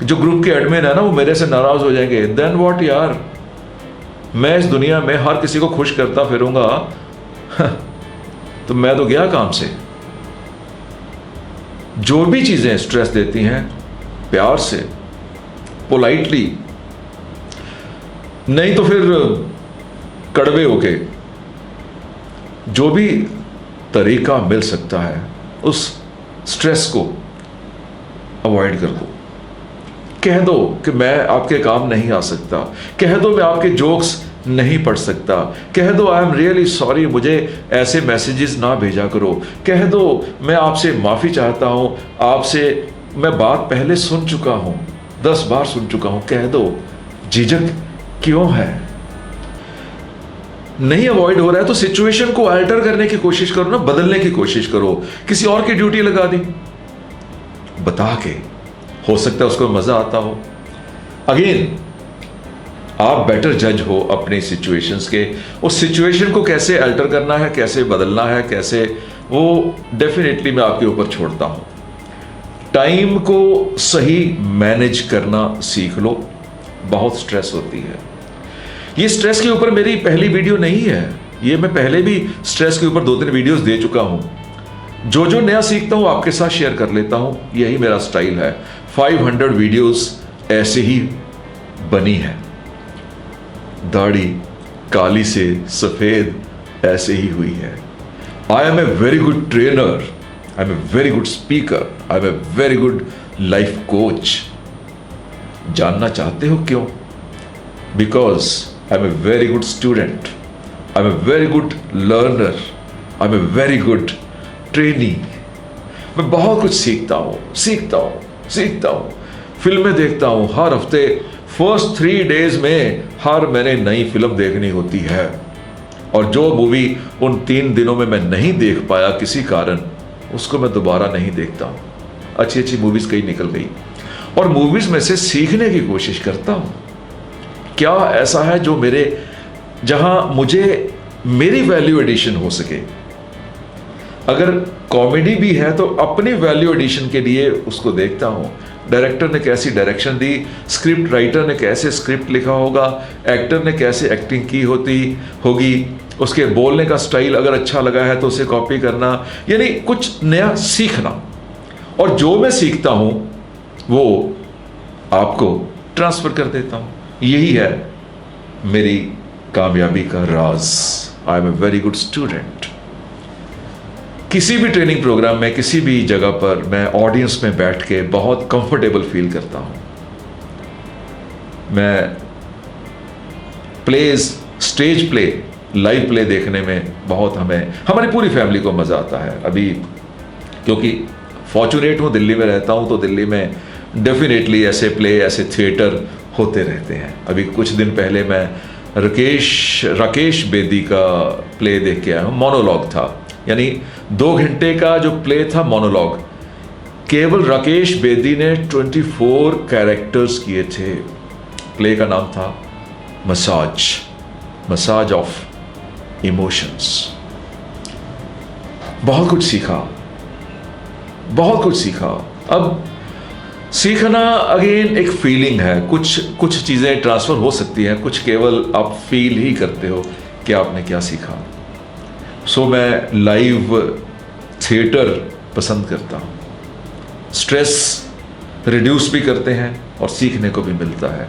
जो ग्रुप के एडमिन है ना वो मेरे से नाराज हो जाएंगे। देन व्हाट यार, मैं इस दुनिया में हर किसी को खुश करता फिरूंगा तो मैं तो गया काम से। जो भी चीज़ें स्ट्रेस देती हैं, प्यार से, पोलाइटली, नहीं तो फिर कड़वे होके, जो भी तरीका मिल सकता है उस स्ट्रेस को अवॉइड कर दो। कह दो कि मैं आपके काम नहीं आ सकता, कह दो मैं आपके जोक्स नहीं पढ़ सकता, कह दो आई एम रियली सॉरी, मुझे ऐसे मैसेजेस ना भेजा करो, कह दो मैं आपसे माफ़ी चाहता हूँ, आपसे मैं बात पहले सुन चुका हूँ, 10 बार सुन चुका हूँ, कह दो। झिझक क्यों है? नहीं अवॉइड हो रहा है तो सिचुएशन को अल्टर करने की कोशिश करो ना, बदलने की कोशिश करो, किसी और की ड्यूटी लगा दी, बता के, हो सकता है उसको मजा आता हो। अगेन आप बेटर जज हो अपनी सिचुएशंस के, उस सिचुएशन को कैसे अल्टर करना है, कैसे बदलना है, कैसे, वो डेफिनेटली मैं आपके ऊपर छोड़ता हूं। टाइम को सही मैनेज करना सीख लो। बहुत स्ट्रेस होती है, ये स्ट्रेस के ऊपर मेरी पहली वीडियो नहीं है, ये मैं पहले भी स्ट्रेस के ऊपर 2-3 वीडियोस दे चुका हूं। जो जो नया सीखता हूं आपके साथ शेयर कर लेता हूं, यही मेरा स्टाइल है। 500 वीडियोस ऐसे ही बनी है, दाढ़ी काली से सफेद ऐसे ही हुई है। I am a very good trainer, I am a very good speaker, I am a very good life coach. जानना चाहते हो क्यों? Because I am a very good student, I am a very good learner, I am a very good trainee. मैं बहुत कुछ सीखता हूं। फिल्में देखता हूं हर हफ्ते, फर्स्ट 3 डेज में हर मैंने नई फिल्म देखनी होती है, और जो मूवी उन 3 दिनों में मैं नहीं देख पाया किसी कारण, उसको मैं दोबारा नहीं देखता हूं। अच्छी मूवीज कहीं निकल गई, और मूवीज में से सीखने की कोशिश करता हूं। क्या ऐसा है जो जहां मुझे मेरी वैल्यू एडिशन हो सके। अगर कॉमेडी भी है तो अपनी वैल्यू एडिशन के लिए उसको देखता हूं। डायरेक्टर ने कैसी डायरेक्शन दी, स्क्रिप्ट राइटर ने कैसे स्क्रिप्ट लिखा होगा, एक्टर ने कैसे एक्टिंग की होगी, उसके बोलने का स्टाइल अगर अच्छा लगा है तो उसे कॉपी करना, यानी कुछ नया सीखना। और जो मैं सीखता हूं वो आपको ट्रांसफर कर देता हूं। यही है मेरी कामयाबी का राज। I am a very good student. किसी भी ट्रेनिंग प्रोग्राम में, किसी भी जगह पर मैं ऑडियंस में बैठ के बहुत कंफर्टेबल फील करता हूं। मैं plays, stage play, live play देखने में बहुत हमारी पूरी फैमिली को मजा आता है। अभी क्योंकि फॉर्चुनेट हूं, दिल्ली में रहता हूं, तो दिल्ली में डेफिनेटली ऐसे प्ले, ऐसे थिएटर होते रहते हैं। अभी कुछ दिन पहले मैं राकेश बेदी का प्ले देख के आया हूं। मोनोलॉग था, यानी 2 घंटे का जो प्ले था मोनोलॉग, केवल राकेश बेदी ने 24 कैरेक्टर्स किए थे। प्ले का नाम था मसाज ऑफ इमोशंस। बहुत कुछ सीखा। अब सीखना अगेन एक फीलिंग है, कुछ चीज़ें ट्रांसफ़र हो सकती हैं, कुछ केवल आप फील ही करते हो कि आपने क्या सीखा। सो मैं लाइव थिएटर पसंद करता हूँ। स्ट्रेस रिड्यूस भी करते हैं और सीखने को भी मिलता है।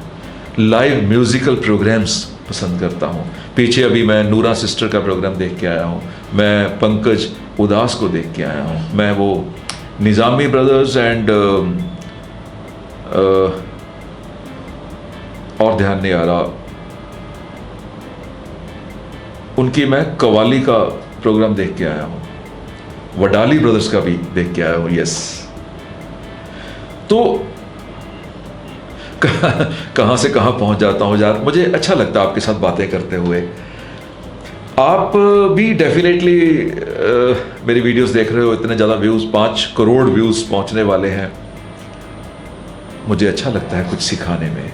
लाइव म्यूज़िकल प्रोग्राम्स पसंद करता हूँ। पीछे अभी मैं नूरा सिस्टर का प्रोग्राम देख के आया हूँ, मैं पंकज उदास को देख के आया हूँ, मैं वो निज़ामी ब्रदर्स एंड और ध्यान नहीं आ रहा, उनकी मैं कवाली का प्रोग्राम देख के आया हूं। वडाली ब्रदर्स का भी देख के आया हूं। यस, तो कहां से कहां पहुंच जाता हूं यार। मुझे अच्छा लगता है आपके साथ बातें करते हुए। आप भी डेफिनेटली मेरी वीडियोस देख रहे हो, इतने ज़्यादा व्यूज़, 5 करोड़ व्यूज़ पहुंचने वाले हैं। मुझे अच्छा लगता है कुछ सिखाने में।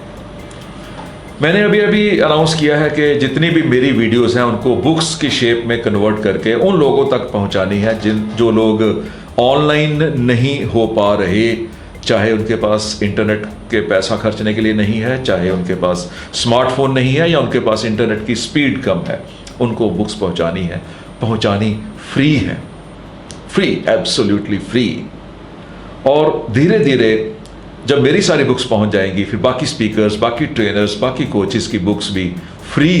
मैंने अभी अनाउंस किया है कि जितनी भी मेरी वीडियोस हैं उनको बुक्स की शेप में कन्वर्ट करके उन लोगों तक पहुंचानी है जो लोग ऑनलाइन नहीं हो पा रहे, चाहे उनके पास इंटरनेट के पैसा खर्चने के लिए नहीं है, चाहे उनके पास स्मार्टफोन नहीं है, या उनके पास इंटरनेट की स्पीड कम है। उनको बुक्स पहुंचानी है, पहुंचानी फ्री है, फ्री, एब्सोल्युटली फ्री। और धीरे धीरे जब मेरी सारी बुक्स पहुंच जाएंगी, फिर बाकी स्पीकर्स, बाकी ट्रेनर्स, बाकी कोचेस की बुक्स भी फ्री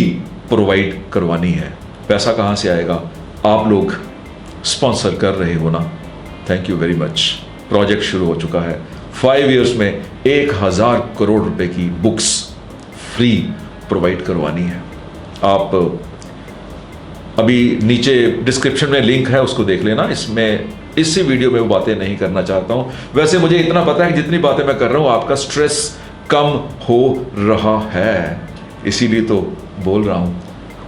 प्रोवाइड करवानी है। पैसा कहाँ से आएगा? आप लोग स्पॉन्सर कर रहे हो ना, thank you very much. Project शुरू हो चुका है। 5 इयर्स में 1000 करोड़ रुपए की बुक्स फ्री प्रोवाइड करवानी है। आप अभी नीचे डिस्क्रिप्शन में लिंक है, उसको देख लेना। इसमें इसी वीडियो में वो बातें नहीं करना चाहता हूं। वैसे मुझे इतना पता है कि जितनी बातें मैं कर रहा हूं आपका स्ट्रेस कम हो रहा है, इसीलिए तो बोल रहा हूं।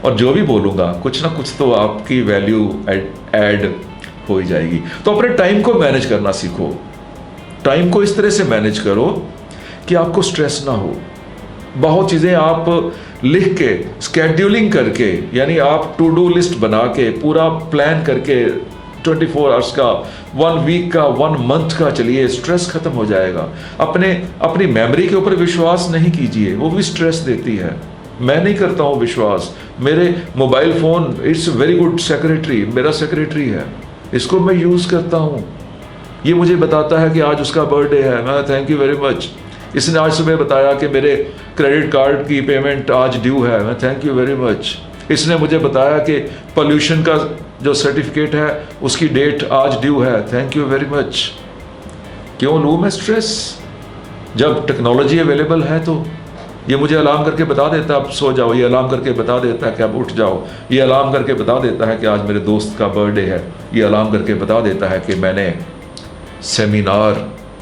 और जो भी बोलूंगा कुछ ना कुछ तो आपकी वैल्यू ऐड हो ही जाएगी। तो अपने टाइम को मैनेज करना सीखो। टाइम को इस तरह से मैनेज करो कि आपको स्ट्रेस ना हो। बहुत चीज़ें आप लिख के, स्केड्यूलिंग करके, यानी आप टू डू लिस्ट बना के, पूरा प्लान करके 24 आवर्स का, 1 वीक का, 1 मंथ का चलिए, स्ट्रेस खत्म हो जाएगा। अपनी मेमोरी के ऊपर विश्वास नहीं कीजिए, वो भी स्ट्रेस देती है। मैं नहीं करता हूँ विश्वास। मेरे mobile phone it's very good secretary, मेरा सेक्रेटरी है, इसको मैं यूज़ करता हूँ। ये मुझे बताता है कि आज उसका बर्थडे है, मैं थैंक यू वेरी मच। इसने आज सुबह बताया कि मेरे क्रेडिट कार्ड की पेमेंट आज ड्यू है, मैं थैंक यू वेरी मच। इसने मुझे बताया कि पोल्यूशन का जो सर्टिफिकेट है उसकी डेट आज ड्यू है, थैंक यू वेरी मच। क्यों लूँ मैं स्ट्रेस? जब टेक्नोलॉजी अवेलेबल है तो ये मुझे अलार्म करके बता देता है आप सो जाओ, ये अलार्म करके बता देता है कि आप उठ जाओ, ये अलार्म करके बता देता है कि आज मेरे दोस्त का बर्थडे है, ये अलार्म करके बता देता है कि मैंने सेमिनार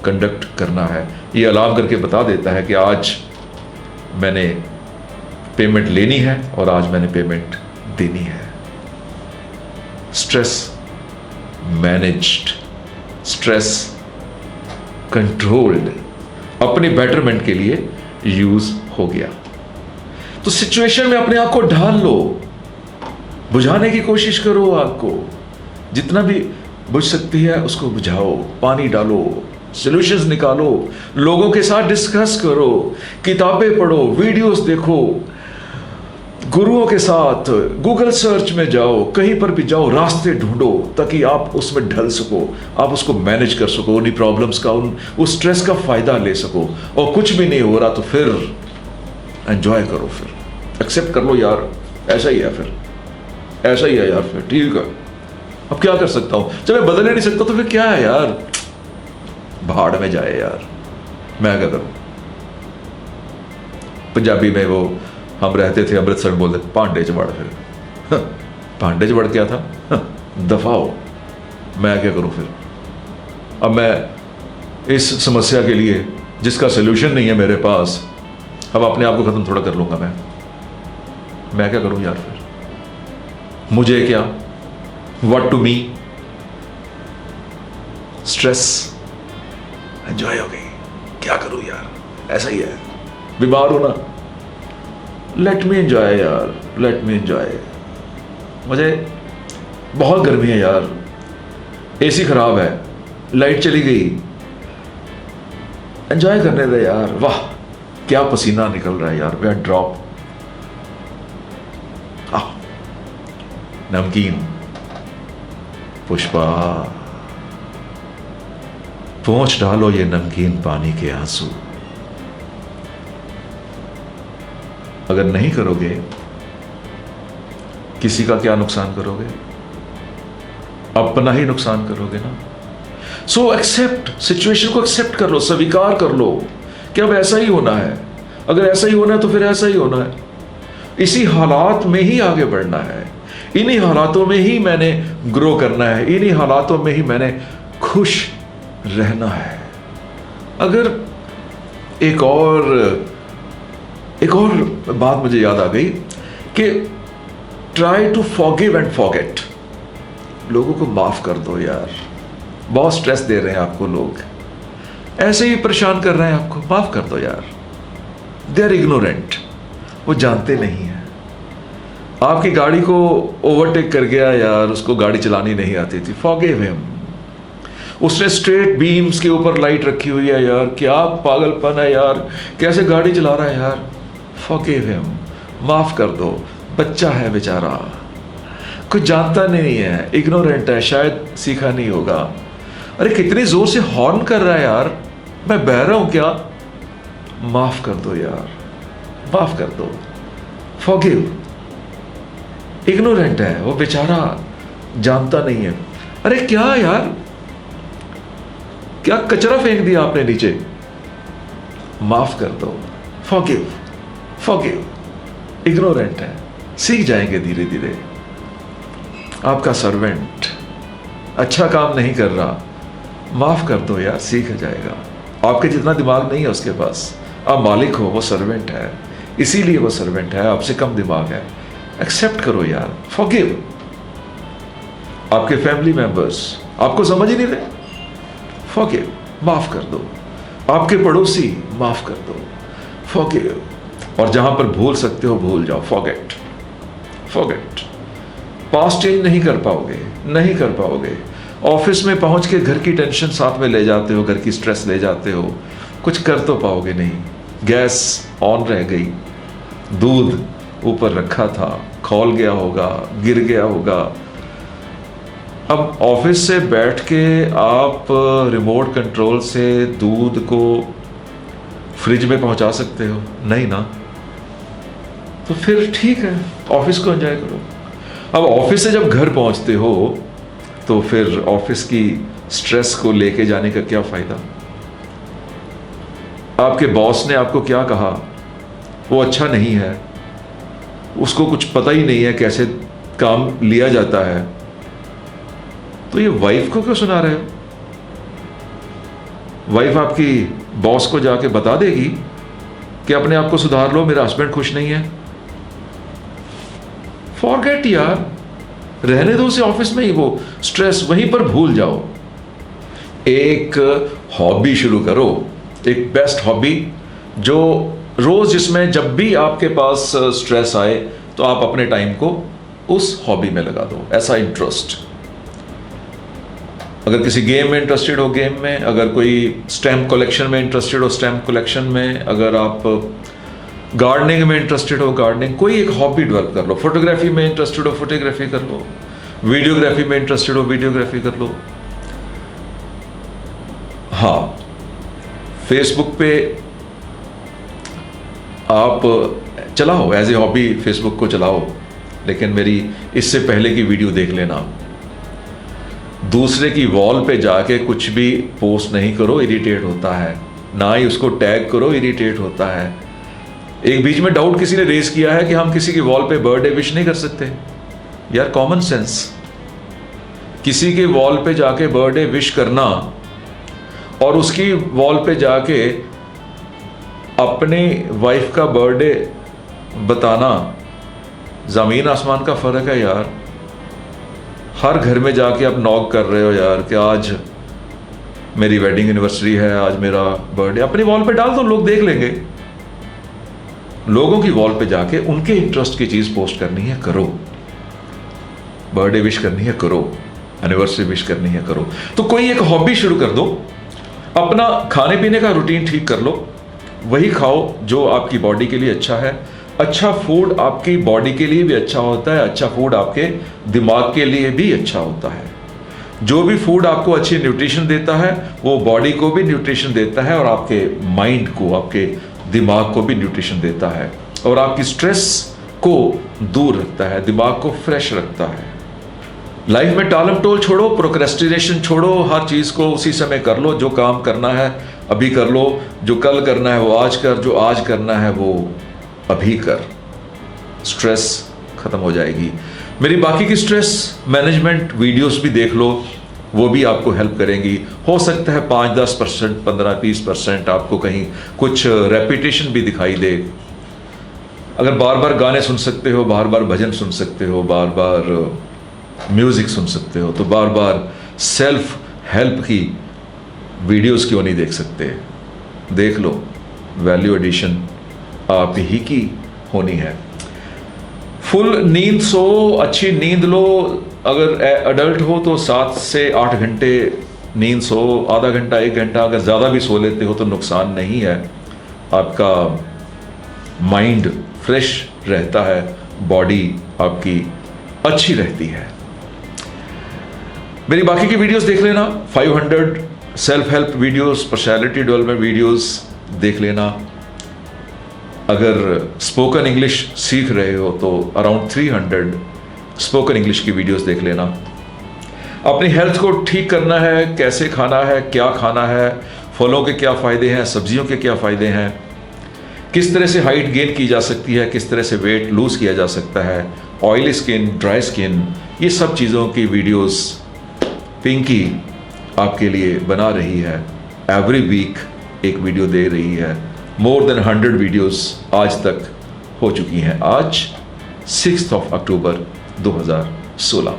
कंडक्ट करना है, ये अलार्म करके बता देता है कि आज मैंने पेमेंट लेनी है और आज मैंने पेमेंट देनी है। स्ट्रेस मैनेज्ड, स्ट्रेस कंट्रोल्ड, अपनी बेटरमेंट के लिए यूज हो गया। तो सिचुएशन में अपने आप को ढाल लो, बुझाने की कोशिश करो। आग को जितना भी बुझ सकती है उसको बुझाओ, पानी डालो, सॉल्यूशंस निकालो, लोगों के साथ डिस्कस करो, किताबें पढ़ो, वीडियोस देखो, गुरुओं के साथ गूगल सर्च में जाओ, कहीं पर भी जाओ, रास्ते ढूंढो ताकि आप उसमें ढल सको, आप उसको मैनेज कर सको, उन्हीं प्रॉब्लम्स का, उस स्ट्रेस का फायदा ले सको। और कुछ भी नहीं हो रहा तो फिर एंजॉय करो, फिर एक्सेप्ट कर लो यार, ऐसा ही है, फिर ऐसा ही है यार, फिर ठीक है, अब क्या कर सकता हूं, जब मैं बदल ही नहीं सकता तो फिर क्या है यार, भाड़ में जाए यार, मैं क्या करूं। पंजाबी में वो हम रहते थे अमृतसर में बोलते पांडे च वड़, फिर पांडे च वड़ क्या था, दफा हो, मैं क्या करूं फिर। अब मैं इस समस्या के लिए जिसका सोल्यूशन नहीं है मेरे पास, अब अपने आप को खत्म थोड़ा कर लूंगा मैं क्या करूं यार, फिर मुझे क्या, what to me, stress, enjoy हो गई, क्या करूं यार, ऐसा ही है, बीमार हो ना, लेट मी एंजॉय यार, लेट मी एंजॉय। मुझे बहुत गर्मी है यार, एसी खराब है, लाइट चली गई, एंजॉय करने दे यार, वाह क्या पसीना निकल रहा है यार, वे ड्रॉप, नमकीन, पुष्पा, पहुंच डालो ये नमकीन पानी के आंसू। अगर नहीं करोगे, किसी का क्या नुकसान करोगे, अपना ही नुकसान करोगे ना। सो एक्सेप्ट, सिचुएशन को एक्सेप्ट कर लो, स्वीकार कर लो कि अब ऐसा ही होना है। अगर ऐसा ही होना है तो फिर ऐसा ही होना है, इसी हालात में ही आगे बढ़ना है, इन्हीं हालातों में ही मैंने ग्रो करना है, इन्हीं हालातों में ही मैंने खुश रहना है। अगर एक और बात मुझे याद आ गई कि try to forgive and forget, लोगों को माफ कर दो यार, बहुत स्ट्रेस दे रहे हैं आपको लोग, ऐसे ही परेशान कर रहे हैं आपको, माफ कर दो यार, दे आर इग्नोरेंट, वो जानते नहीं है। आपकी गाड़ी को ओवरटेक कर गया यार, उसको गाड़ी चलानी नहीं आती थी, फॉरगिव हिम। उसने स्ट्रेट बीम्स के ऊपर लाइट रखी हुई है यार, क्या पागलपन है यार, कैसे गाड़ी चला रहा है यार, फॉरगिव हिम, माफ कर दो, बच्चा है बेचारा, कुछ जानता नहीं है, इग्नोरेंट है, शायद सीखा नहीं होगा। अरे कितनी जोर से हॉर्न कर रहा है यार, मैं बह रहा हूं क्या? माफ कर दो यार, माफ कर दो, फॉरगिव। इग्नोरेंट है वो बेचारा, जानता नहीं है। अरे क्या यार, क्या कचरा फेंक दिया आपने नीचे? माफ कर दो, फॉरगिव, फॉरगिव। इग्नोरेंट है, सीख जाएंगे धीरे धीरे। आपका सर्वेंट अच्छा काम नहीं कर रहा, माफ कर दो यार, सीख जाएगा। आपके जितना दिमाग नहीं है उसके पास, आप मालिक हो, वो सर्वेंट है, इसीलिए वो सर्वेंट है, आपसे कम दिमाग है। एक्सेप्ट करो यार, फॉरगिव। आपके फैमिली मेंबर्स आपको समझ ही नहीं रहे, फॉरगिव, माफ कर दो। आपके पड़ोसी, माफ कर दो, फॉरगिव। और जहां पर भूल सकते हो भूल जाओ, फॉरगेट, फॉरगेट। पास्ट चेंज नहीं कर पाओगे, नहीं कर पाओगे। ऑफिस में पहुंच के घर की टेंशन साथ में ले जाते हो, घर की स्ट्रेस ले जाते हो, कुछ कर तो पाओगे नहीं। गैस ऑन रह गई, दूध ऊपर रखा था, खौल गया होगा, गिर गया होगा। अब ऑफिस से बैठ के आप रिमोट कंट्रोल से दूध को फ्रिज में पहुंचा सकते हो? नहीं ना। तो फिर ठीक है, ऑफिस को एंजॉय करो। अब ऑफिस से जब घर पहुंचते हो तो फिर ऑफिस की स्ट्रेस को लेके जाने का क्या फायदा? आपके बॉस ने आपको क्या कहा, वो अच्छा नहीं है, उसको कुछ पता ही नहीं है कैसे काम लिया जाता है, तो ये वाइफ को क्यों सुना रहे हो? वाइफ आपकी बॉस को जाके बता देगी कि अपने आप को सुधार लो, मेरा हस्बैंड खुश नहीं है। फॉरगेट यार, रहने दो उसे ऑफिस में ही, वो स्ट्रेस वहीं पर भूल जाओ। एक हॉबी शुरू करो, एक बेस्ट हॉबी, जो रोज जिसमें जब भी आपके पास स्ट्रेस आए तो आप अपने टाइम को उस हॉबी में लगा दो। ऐसा इंटरेस्ट, अगर किसी गेम में इंटरेस्टेड हो गेम में, अगर कोई स्टैम्प कलेक्शन में इंटरेस्टेड हो स्टैम्प कलेक्शन में, अगर आप गार्डनिंग में इंटरेस्टेड हो गार्डनिंग, कोई एक हॉबी डेवलप कर लो। फोटोग्राफी में इंटरेस्टेड हो फोटोग्राफी कर लो, वीडियोग्राफी में इंटरेस्टेड हो वीडियोग्राफी कर लो। हाँ, फेसबुक पे आप चलाओ, एज ए हॉबी फेसबुक को चलाओ, लेकिन मेरी इससे पहले की वीडियो देख लेना। दूसरे की वॉल पे जाके कुछ भी पोस्ट नहीं करो, इरिटेट होता है। ना ही उसको टैग करो, इरिटेट होता है। एक बीच में डाउट किसी ने रेज किया है कि हम किसी की वॉल पे बर्थडे विश नहीं कर सकते। यार कॉमन सेंस, किसी के वॉल पे जाके बर्थडे विश करना और उसकी वॉल पे जाके अपनी वाइफ का बर्थडे बताना, जमीन आसमान का फर्क है यार। हर घर में जाके आप नॉक कर रहे हो यार कि आज मेरी वेडिंग एनिवर्सरी है, आज मेरा बर्थडे। अपनी वॉल पे डाल दो, लोग देख लेंगे। लोगों की वॉल पे जाके उनके इंटरेस्ट की चीज पोस्ट करनी है, करो। बर्थडे विश करनी है, करो। एनिवर्सरी विश करनी है, करो। तो कोई एक हॉबी शुरू कर दो, अपना खाने पीने का रूटीन ठीक कर लो, वही खाओ जो आपकी बॉडी के लिए अच्छा है। अच्छा फूड आपकी बॉडी के लिए भी अच्छा होता है, अच्छा फूड आपके दिमाग के लिए भी अच्छा होता है। जो भी फूड आपको अच्छी न्यूट्रिशन देता है वो बॉडी को भी न्यूट्रिशन देता है और आपके माइंड को, आपके दिमाग को भी न्यूट्रिशन देता है और आपकी स्ट्रेस को दूर रखता है, दिमाग को फ्रेश रखता है। लाइफ में टालम टोल छोड़ो, प्रोक्रेस्टिनेशन छोड़ो, हर चीज को उसी समय कर लो। जो काम करना है अभी कर लो, जो कल करना है वो आज कर, जो आज करना है वो अभी कर। स्ट्रेस खत्म हो जाएगी। मेरी बाकी की स्ट्रेस मैनेजमेंट वीडियोस भी देख लो, वो भी आपको हेल्प करेंगी। हो सकता है 5-10%, 15-20% आपको कहीं कुछ रेपिटेशन भी दिखाई दे। अगर बार बार गाने सुन सकते हो, बार बार भजन सुन सकते हो, बार बार म्यूजिक सुन सकते हो, तो बार बार सेल्फ हेल्प की वीडियोस क्यों नहीं देख सकते? देख लो, वैल्यू एडिशन आप ही की होनी है। फुल नींद सो, अच्छी नींद लो। अगर अडल्ट हो तो 7 से 8 घंटे नींद सो, आधा घंटा 1 घंटा अगर ज़्यादा भी सो लेते हो तो नुकसान नहीं है। आपका माइंड फ्रेश रहता है, बॉडी आपकी अच्छी रहती है। मेरी बाकी की वीडियोस देख लेना, 500 self help videos, personality development videos देख लेना। अगर स्पोकन इंग्लिश सीख रहे हो तो अराउंड 300 स्पोकन इंग्लिश की वीडियोस देख लेना। अपनी हेल्थ को ठीक करना है, कैसे खाना है, क्या खाना है, फलों के क्या फ़ायदे हैं, सब्जियों के क्या फ़ायदे हैं, किस तरह से हाइट गेन की जा सकती है, किस तरह से वेट लूज़ किया जा सकता है, ऑयली स्किन, ड्राई स्किन, ये सब चीज़ों की वीडियोस पिंकी आपके लिए बना रही है। एवरी वीक एक वीडियो दे रही है। मोर देन 100 वीडियोस आज तक हो चुकी हैं। आज 6 अक्टूबर 2016।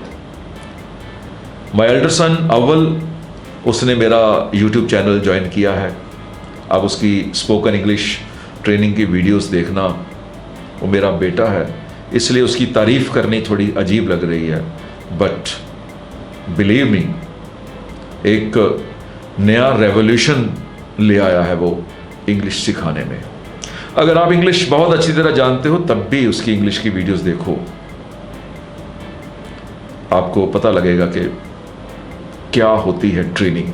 माय एल्डर सन अव्वल, उसने मेरा यूट्यूब चैनल ज्वाइन किया है। अब उसकी स्पोकन इंग्लिश ट्रेनिंग की वीडियोस देखना, वो मेरा बेटा है इसलिए उसकी तारीफ़ करनी थोड़ी अजीब लग रही है, बट बिलीव मी, एक नया रेवोल्यूशन ले आया है वो इंग्लिश सिखाने में। अगर आप इंग्लिश बहुत अच्छी तरह जानते हो तब भी उसकी इंग्लिश की वीडियोस देखो, आपको पता लगेगा कि क्या होती है training.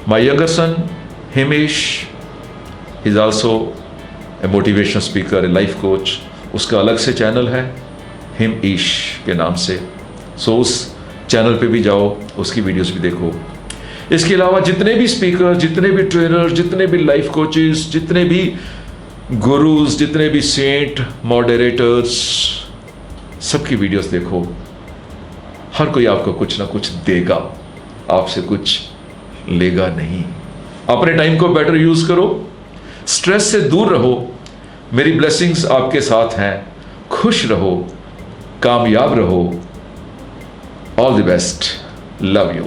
My younger son Himesh is also a motivational speaker, a life coach. उसका अलग से चैनल है हिम ईश के नाम से, सो उस चैनल पे भी जाओ, उसकी वीडियोस भी देखो। इसके अलावा जितने भी स्पीकर, जितने भी ट्रेनर, जितने भी लाइफ कोचेस, जितने भी गुरुज, जितने भी सेंट, मॉडरेटर्स, सबकी वीडियोस देखो। हर कोई आपको कुछ ना कुछ देगा, आपसे कुछ लेगा नहीं। अपने टाइम को बेटर यूज करो, स्ट्रेस से दूर रहो। मेरी ब्लेसिंग्स आपके साथ हैं। खुश रहो, कामयाब रहो। All the best, love you.